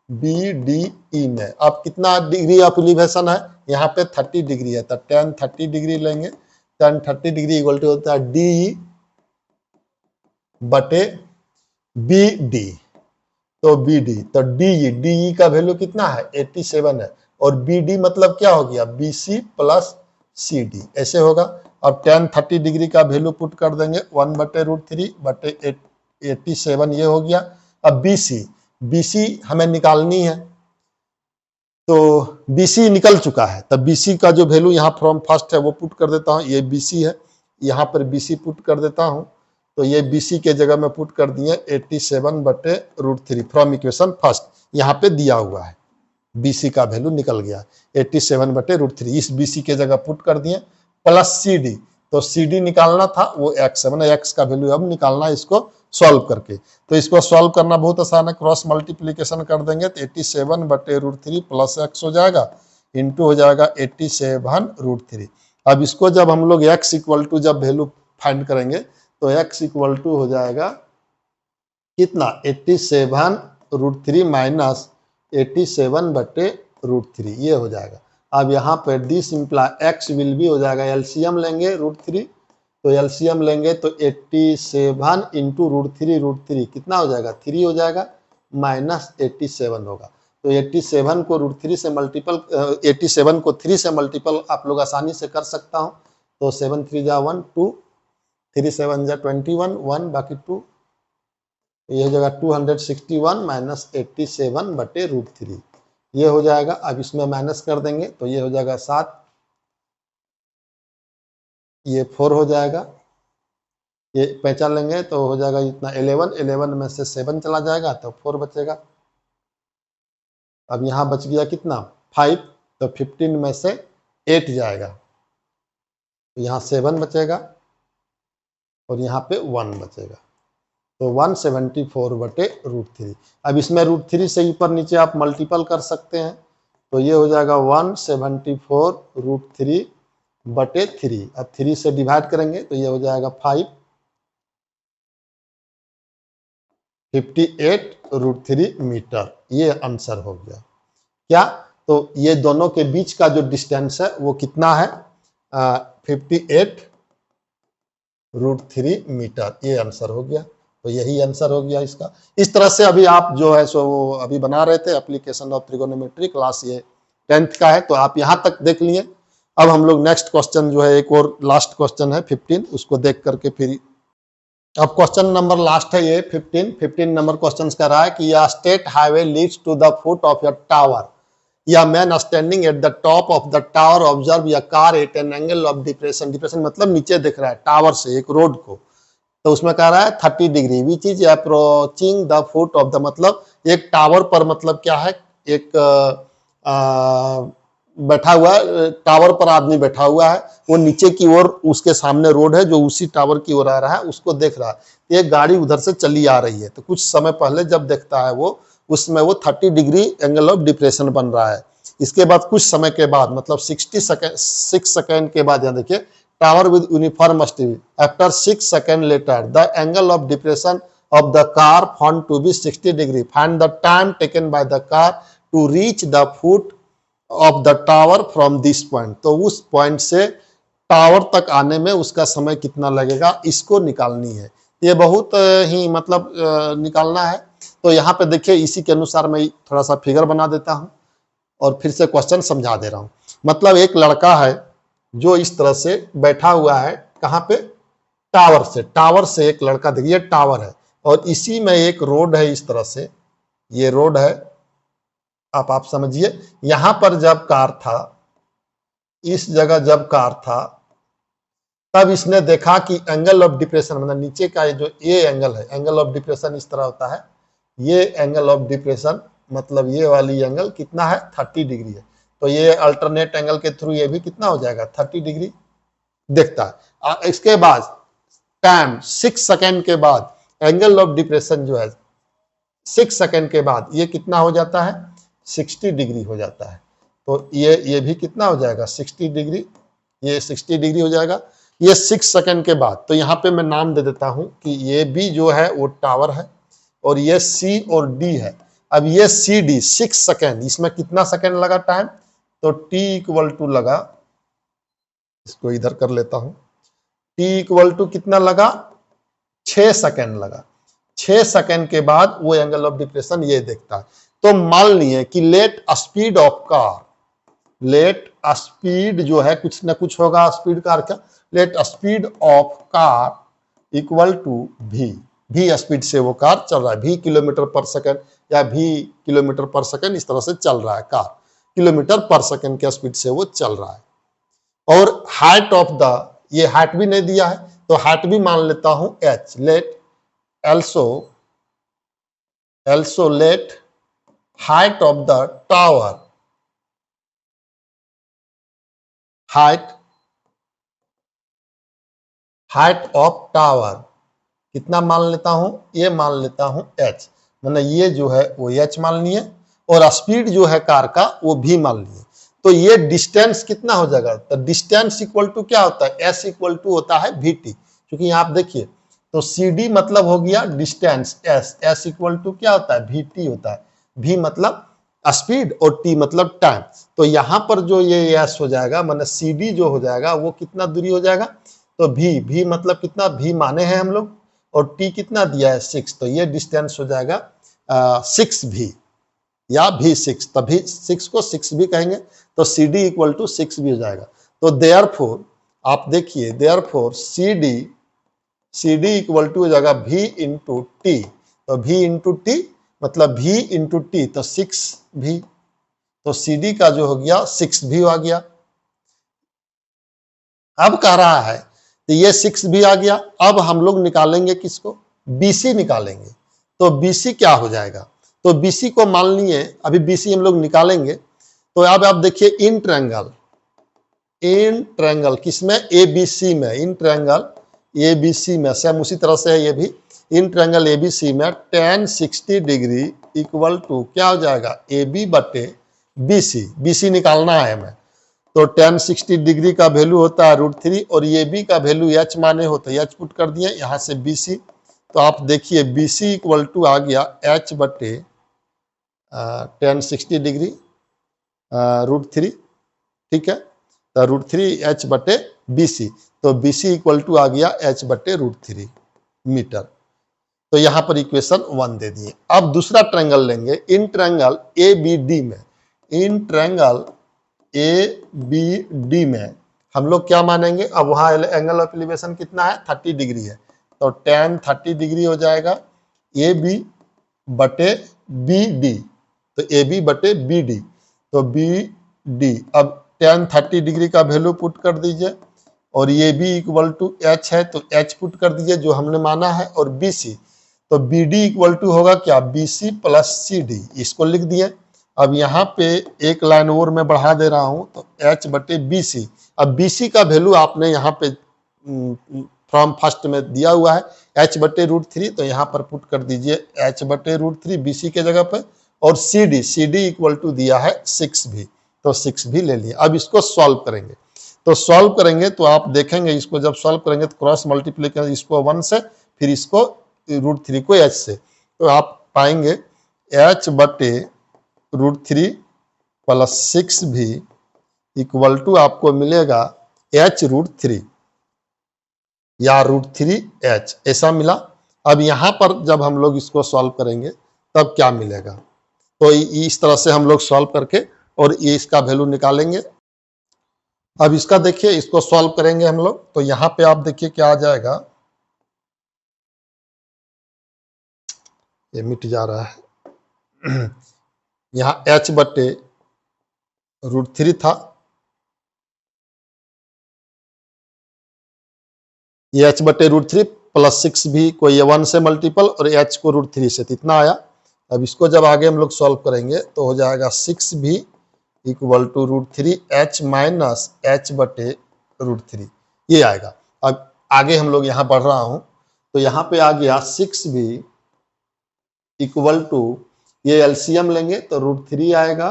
BDE में अब कितना डिग्री ऑफ एलिवेशन है, यहाँ पे 30 डिग्री है, तो tan 30 डिग्री लेंगे, tan 30 डिग्री इक्वल टू होता है DE बटे BD, तो BD, तो DE का वैल्यू कितना है 87 है, और BD मतलब क्या हो गया BC प्लस CD, ऐसे होगा। अब tan 30 डिग्री का वैल्यू पुट कर देंगे 1 बटे √3 बटे 87, ये हो गया। अब BC हमें निकालनी है, तो BC निकल चुका है, तब BC का जो वैल्यू यहाँ फ्रॉम फर्स्ट है वो पुट कर देता हूँ, ये BC है, यहाँ पर BC पुट कर देता हूँ, तो ये BC के जगह में पुट कर दिए 87 बटे √3 फ्रॉम इक्वेशन फर्स्ट, यहाँ पे दिया हुआ है BC का वैल्यू निकल गया 87 बटे √3, इस BC के जगह पुट कर दिए प्लस CD, तो CD निकालना था वो x है, मैंने x का वैल्यू अब निकालना है इसको सॉल्व करके, तो इसको सॉल्व करना बहुत आसान है, क्रॉस मल्टीप्लीकेशन कर देंगे तो 87 बटे √3 प्लस x हो जाएगा, इंटू हो जाएगा 87 √3। अब इसको जब हम लोग x इक्वल टू जब वैल्यू फाइंड करेंगे तो x इक्वल टू हो जाएगा कितना 87 √3 माइनस 87 बटे √3, ये हो जाएगा। अब यहाँ पर दिस इम्प्लाई x विल भी हो जाएगा, एलसीएम लेंगे √3, तो एलसीएम लेंगे तो 87 इंटू √3 कितना हो जाएगा 3 हो जाएगा, माइनस 87 होगा, तो 87 को √3 से मल्टीपल 87 को 3 से मल्टीपल आप लोग आसानी से कर सकता हूँ, तो 7 3 जा 1 2, 3 7 जा 21 1 बाकी 2, ये हो जाएगा 261 माइनस 87 बटे √3, ये हो जाएगा। अब इसमें माइनस कर देंगे तो ये हो जाएगा 7, ये 4 हो जाएगा, ये पहचान लेंगे तो हो जाएगा इतना 11 में से 7 चला जाएगा तो 4 बचेगा। अब यहाँ बच गया कितना 5, तो 15 में से 8 जाएगा, तो यहाँ 7 बचेगा और यहाँ पे 1 बचेगा, तो 174 बटे √3। अब इसमें √3 से ऊपर नीचे आप मल्टीपल कर सकते हैं, तो ये हो जाएगा 174 √3 बटे 3, अब 3 से डिवाइड करेंगे तो ये हो जाएगा 58 √3 मीटर, ये आंसर हो गया। क्या, तो ये दोनों के बीच का जो डिस्टेंस है वो कितना है 58 √3 मीटर, ये आंसर हो गया। तो यही आंसर हो गया इसका। इस तरह से अभी आप जो है सो वो अभी बना रहे थे एप्लीकेशन ऑफ ट्रिगोनोमेट्री, क्लास ये 10th का है, तो आप यहाँ तक देख लिए। अब हम लोग नेक्स्ट क्वेश्चन जो है एक और लास्ट क्वेश्चन है 15, उसको देख करके फिर अब क्वेश्चन नंबर लास्ट है ये 15 नंबर क्वेश्चन कह रहा है कि यह state highway leads to the foot of your tower, या man standing at the top of the tower observe या car at an angle of depression, depression मतलब नीचे दिख रहा है टावर से एक रोड को, तो उसमें कह रहा है 30 degree which is approaching the foot of the, मतलब एक टावर पर, मतलब क्या है, एक बैठा हुआ है टावर पर, आदमी बैठा हुआ है, वो नीचे की ओर उसके सामने रोड है जो उसी टावर की ओर आ रहा है, उसको देख रहा है। एक गाड़ी उधर से चली आ रही है, तो कुछ समय पहले जब देखता है वो, उसमें वो 30 डिग्री एंगल ऑफ डिप्रेशन बन रहा है। इसके बाद कुछ समय के बाद, मतलब 6 सेकेंड के बाद, यहाँ देखिए tower with uniform steel, after 6 second later the angle of depression of the car found to be 60 degree, find the time taken by the car to reach the foot of the tower from this point, तो उस point से tower तक आने में उसका समय कितना लगेगा, इसको निकालनी है। ये बहुत ही मतलब निकालना है। तो यहाँ पे देखिए इसी के अनुसार मैं थोड़ा सा फिगर बना देता हूँ और फिर से क्वेश्चन समझा दे रहा हूँ। मतलब एक लड़का है जो इस तरह से बैठा हुआ है, कहाँ पे, टावर से एक लड़का, देखिए टावर है और इसी में एक रोड है, इस तरह से ये रोड है। आप समझिए, यहां पर जब कार था, इस जगह जब कार था, तब इसने देखा कि एंगल ऑफ डिप्रेशन, मतलब नीचे का जो ये एंगल है, एंगल ऑफ डिप्रेशन इस तरह होता है, ये एंगल ऑफ डिप्रेशन मतलब ये वाली एंगल कितना है, 30 डिग्री है। तो ये अल्टरनेट एंगल के थ्रू ये भी कितना हो जाएगा, 30 डिग्री देखता है। इसके बाद टाइम 6 सेकेंड के बाद एंगल ऑफ डिप्रेशन जो है 6 सेकेंड के बाद ये कितना हो जाता है, 60 डिग्री हो जाता है। तो ये भी कितना हो जाएगा, 60 डिग्री, ये 60 डिग्री हो जाएगा ये 6 सेकेंड के बाद। तो यहाँ पे मैं नाम दे देता हूं कि ये भी जो है वो टावर है और ये सी और डी है। अब ये सी डी 6 सेकेंड, इसमें कितना सेकेंड लगा टाइम, तो टी इक्वल टू लगा, इसको इधर कर लेता हूं, टी इक्वल टू कितना लगा, 6 सेकेंड लगा। 6 सेकेंड के बाद वो एंगल ऑफ डिप्रेशन ये देखता है। तो मान लिए कि let speed of car, let speed जो है कुछ ना कुछ होगा, स्पीड कार का, let speed of car equal to भी स्पीड से वो कार चल रहा है, भी किलोमीटर पर सेकंड या भी किलोमीटर पर सेकंड, इस तरह से चल रहा है कार, किलोमीटर पर सेकंड के स्पीड से वो चल रहा है। और हाइट ऑफ द, ये हाइट भी नहीं दिया है तो हाइट भी मान लेता हूं h, let also let height of the tower, height of tower कितना मान लेता हूं, ये मान लेता हूं h, मतलब ये जो है वो h मान लिए और स्पीड जो है कार का वो भी मान लिए। तो ये डिस्टेंस कितना हो जाएगा, तो डिस्टेंस इक्वल टू क्या होता है, s इक्वल टू होता है vt, क्योंकि यहाँ आप देखिए तो CD मतलब हो गया डिस्टेंस, s इक्वल टू क्या होता है, vt होता है, v मतलब स्पीड और t मतलब टाइम। तो यहाँ पर जो ये s हो जाएगा, मतलब CD जो हो जाएगा वो कितना दूरी हो जाएगा, तो v मतलब कितना, v माने हैं हम लोग और t कितना दिया है 6, तो ये डिस्टेंस हो जाएगा 6v या v6, तभी 6 को 6 भी कहेंगे, तो CD इक्वल टू 6 भी हो जाएगा। तो देयरफॉर आप देखिए, देयरफॉर CD इक्वल टू हो जाएगा v इंटू टी, तो v इंटू टी मतलब v इंटू टी, तो 6v, तो CD का जो हो गया 6v आ गया। अब कह रहा है तो ये 6v आ गया। अब हम लोग निकालेंगे किसको, BC निकालेंगे। तो BC क्या हो जाएगा, तो BC को मान लिए, अभी BC हम लोग निकालेंगे। तो अब आप देखिए इन ट्रायंगल किसमें, ABC में, इन ट्रायंगल ABC में, सेम उसी तरह से है ये भी, इन ट्रायंगल ABC में tan 60 डिग्री इक्वल टू क्या हो जाएगा, AB बटे BC निकालना है हमें। तो tan 60 डिग्री का वैल्यू होता है √3 और ये b का वैल्यू h माने होता है, h पुट कर दिए यहाँ से BC। तो आप देखिए BC इक्वल टू आ गया h बटे tan 60 डिग्री √3, ठीक है, तो √3 h बटे BC, तो BC इक्वल टू आ गया h बटे √3 मीटर। तो यहाँ पर इक्वेशन 1 दे दिए। अब दूसरा ट्रायंगल लेंगे, इन ट्रायंगल ABD में, इन ट्रायंगल ABD में हम लोग क्या मानेंगे, अब वहाँ एंगल ऑफ एलिवेशन कितना है, 30 डिग्री है, तो tan 30 डिग्री हो जाएगा AB बटे BD, तो AB बटे BD, तो BD। अब tan 30 डिग्री का वैल्यू पुट कर दीजिए, और ये भी इक्वल टू H है तो H पुट कर दीजिए जो हमने माना है, और BC, तो BD इक्वल टू होगा क्या, BC प्लस CD, इसको लिख दिए। अब यहाँ पे एक लाइन और मैं बढ़ा दे रहा हूँ, तो H बटे BC। अब BC का वैल्यू आपने यहाँ पे फ्रॉम फर्स्ट में दिया हुआ है H बटे √3, तो यहाँ पर पुट कर दीजिए H बटे √3 BC के जगह पे, और CD इक्वल टू दिया है 6 भी, तो 6 भी ले लिए। अब इसको सॉल्व करेंगे, तो सॉल्व करेंगे तो आप देखेंगे इसको जब सॉल्व करेंगे तो क्रॉस मल्टीप्लाई करेंगे, इसको 1 से, फिर इसको √3 को H से, तो आप पाएंगे H बटे √3 प्लस 6 भी इक्वल टू आपको मिलेगा H √3 या √3H, ऐसा मिला। अब यहाँ पर जब हम लोग इसको सॉल्व करेंगे तब क्या मिलेगा, तो इस तरह से हम लोग सॉल्व करके और ये इसका वैल्यू निकालेंगे। अब इसका देखिए, इसको सॉल्व करेंगे हम लोग, तो यहाँ पे आप देखिए क्या आ जाएगा, ये मिट जा रहा है यहाँ H बटे √3 था, ये H बटे √3 प्लस 6 भी कोई 1 से मल्टीपल, और H को √3 से, तो इतना आया। अब इसको जब आगे हम लोग सॉल्व करेंगे तो हो जाएगा 6 भी equal to √3H minus H बटे √3, ये आएगा। अब आगे हम लोग यहाँ बढ़ रहा हूँ, तो यहाँ पे आ गया 6 भी इक्वल टू, ये एलसीएम लेंगे तो √3 आएगा,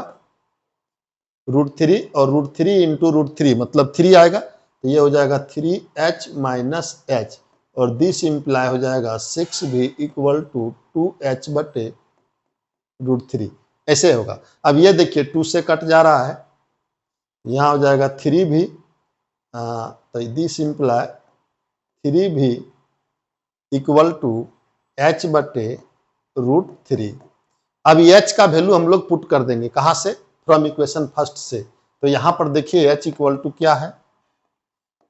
√3 और √3 इंटू √3 मतलब 3 आएगा, तो ये हो जाएगा 3H माइनस H, और दिस इम्प्लाई हो जाएगा 6 भी इक्वल टू 2H बटे √3, ऐसे होगा। अब ये देखिए 2 से कट जा रहा है, यहाँ हो जाएगा 3 भी, तो दिस इम्प्लाई 3 भी इक्वल टू H बटे √3। अब H का वैल्यू हम लोग पुट कर देंगे, कहाँ से, फ्रॉम इक्वेशन फर्स्ट से, तो यहाँ पर देखिए H इक्वल टू क्या है,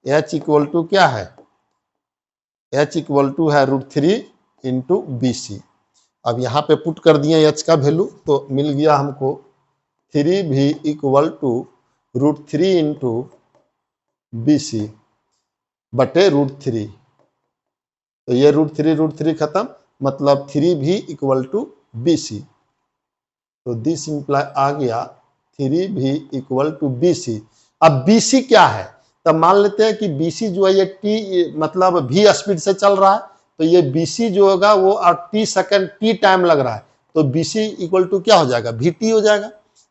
H इक्वल टू क्या है, H इक्वल टू है √3 इंटू BC। अब यहाँ पे पुट कर दिए H का वैल्यू, तो मिल गया हमको 3 भी इक्वल टू √3 इंटू BC बटे √3, तो ये √3 खत्म, मतलब 3 भी इक्वल टू BC, तो दिस इम्प्लाई आ गया 3 भी इक्वल टू BC। अब BC क्या है, तब मान लेते हैं कि BC जो है ये T मतलब V स्पीड से चल रहा है, तो ये BC जो होगा वो T सेकंड T टाइम लग रहा है, तो BC इक्वल टू क्या हो जाएगा, VT हो जाएगा।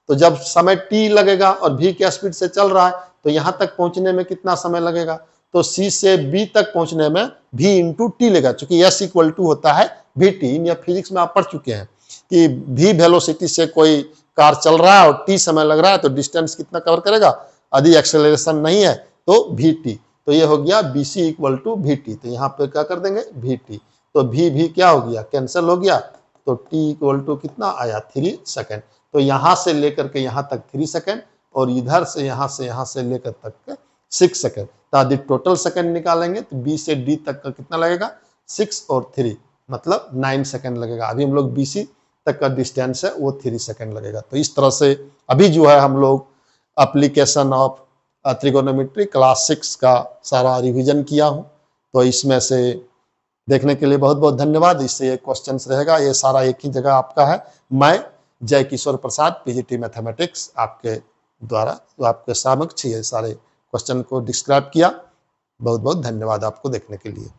तो जब समय T लगेगा और V के स्पीड से चल रहा है, तो यहाँ तक पहुंचने में कितना समय लगेगा, तो C से B तक पहुंचने में V इंटू T लेगा, चूंकि S इक्वल टू होता है VT। इन फिजिक्स में आप पढ़ चुके हैं कि V वेलोसिटी से कोई कार चल रहा है और T समय लग रहा है, तो डिस्टेंस कितना कवर करेगा, यदि एक्सेलरेशन नहीं है तो VT, तो ये हो गया BC इक्वल टू VT, तो यहाँ पे क्या कर देंगे VT, तो V क्या हो गया, कैंसिल हो गया, तो T इक्वल टू कितना आया 3 सेकेंड। तो यहाँ से लेकर के यहाँ तक 3 सेकेंड, और इधर से यहाँ से लेकर तक 6 सेकेंड, तो यदि टोटल सेकेंड निकालेंगे तो B से D तक का कितना लगेगा, 6 और 3 मतलब 9 सेकेंड लगेगा। अभी हम लोग BC तक का डिस्टेंस है वो 3 सेकेंड लगेगा। तो इस तरह से अभी जो है हम लोग एप्लीकेशन ऑफ ट्रिगोनोमेट्री क्लास 6 का सारा रिवीजन किया हूँ, तो इसमें से देखने के लिए बहुत बहुत धन्यवाद। इससे ये क्वेश्चंस रहेगा, ये सारा एक ही जगह आपका है। मैं जय किशोर प्रसाद PGT मैथमेटिक्स आपके द्वारा तो आपके समक्ष ये सारे क्वेश्चन को डिस्क्राइब किया। बहुत बहुत धन्यवाद आपको देखने के लिए।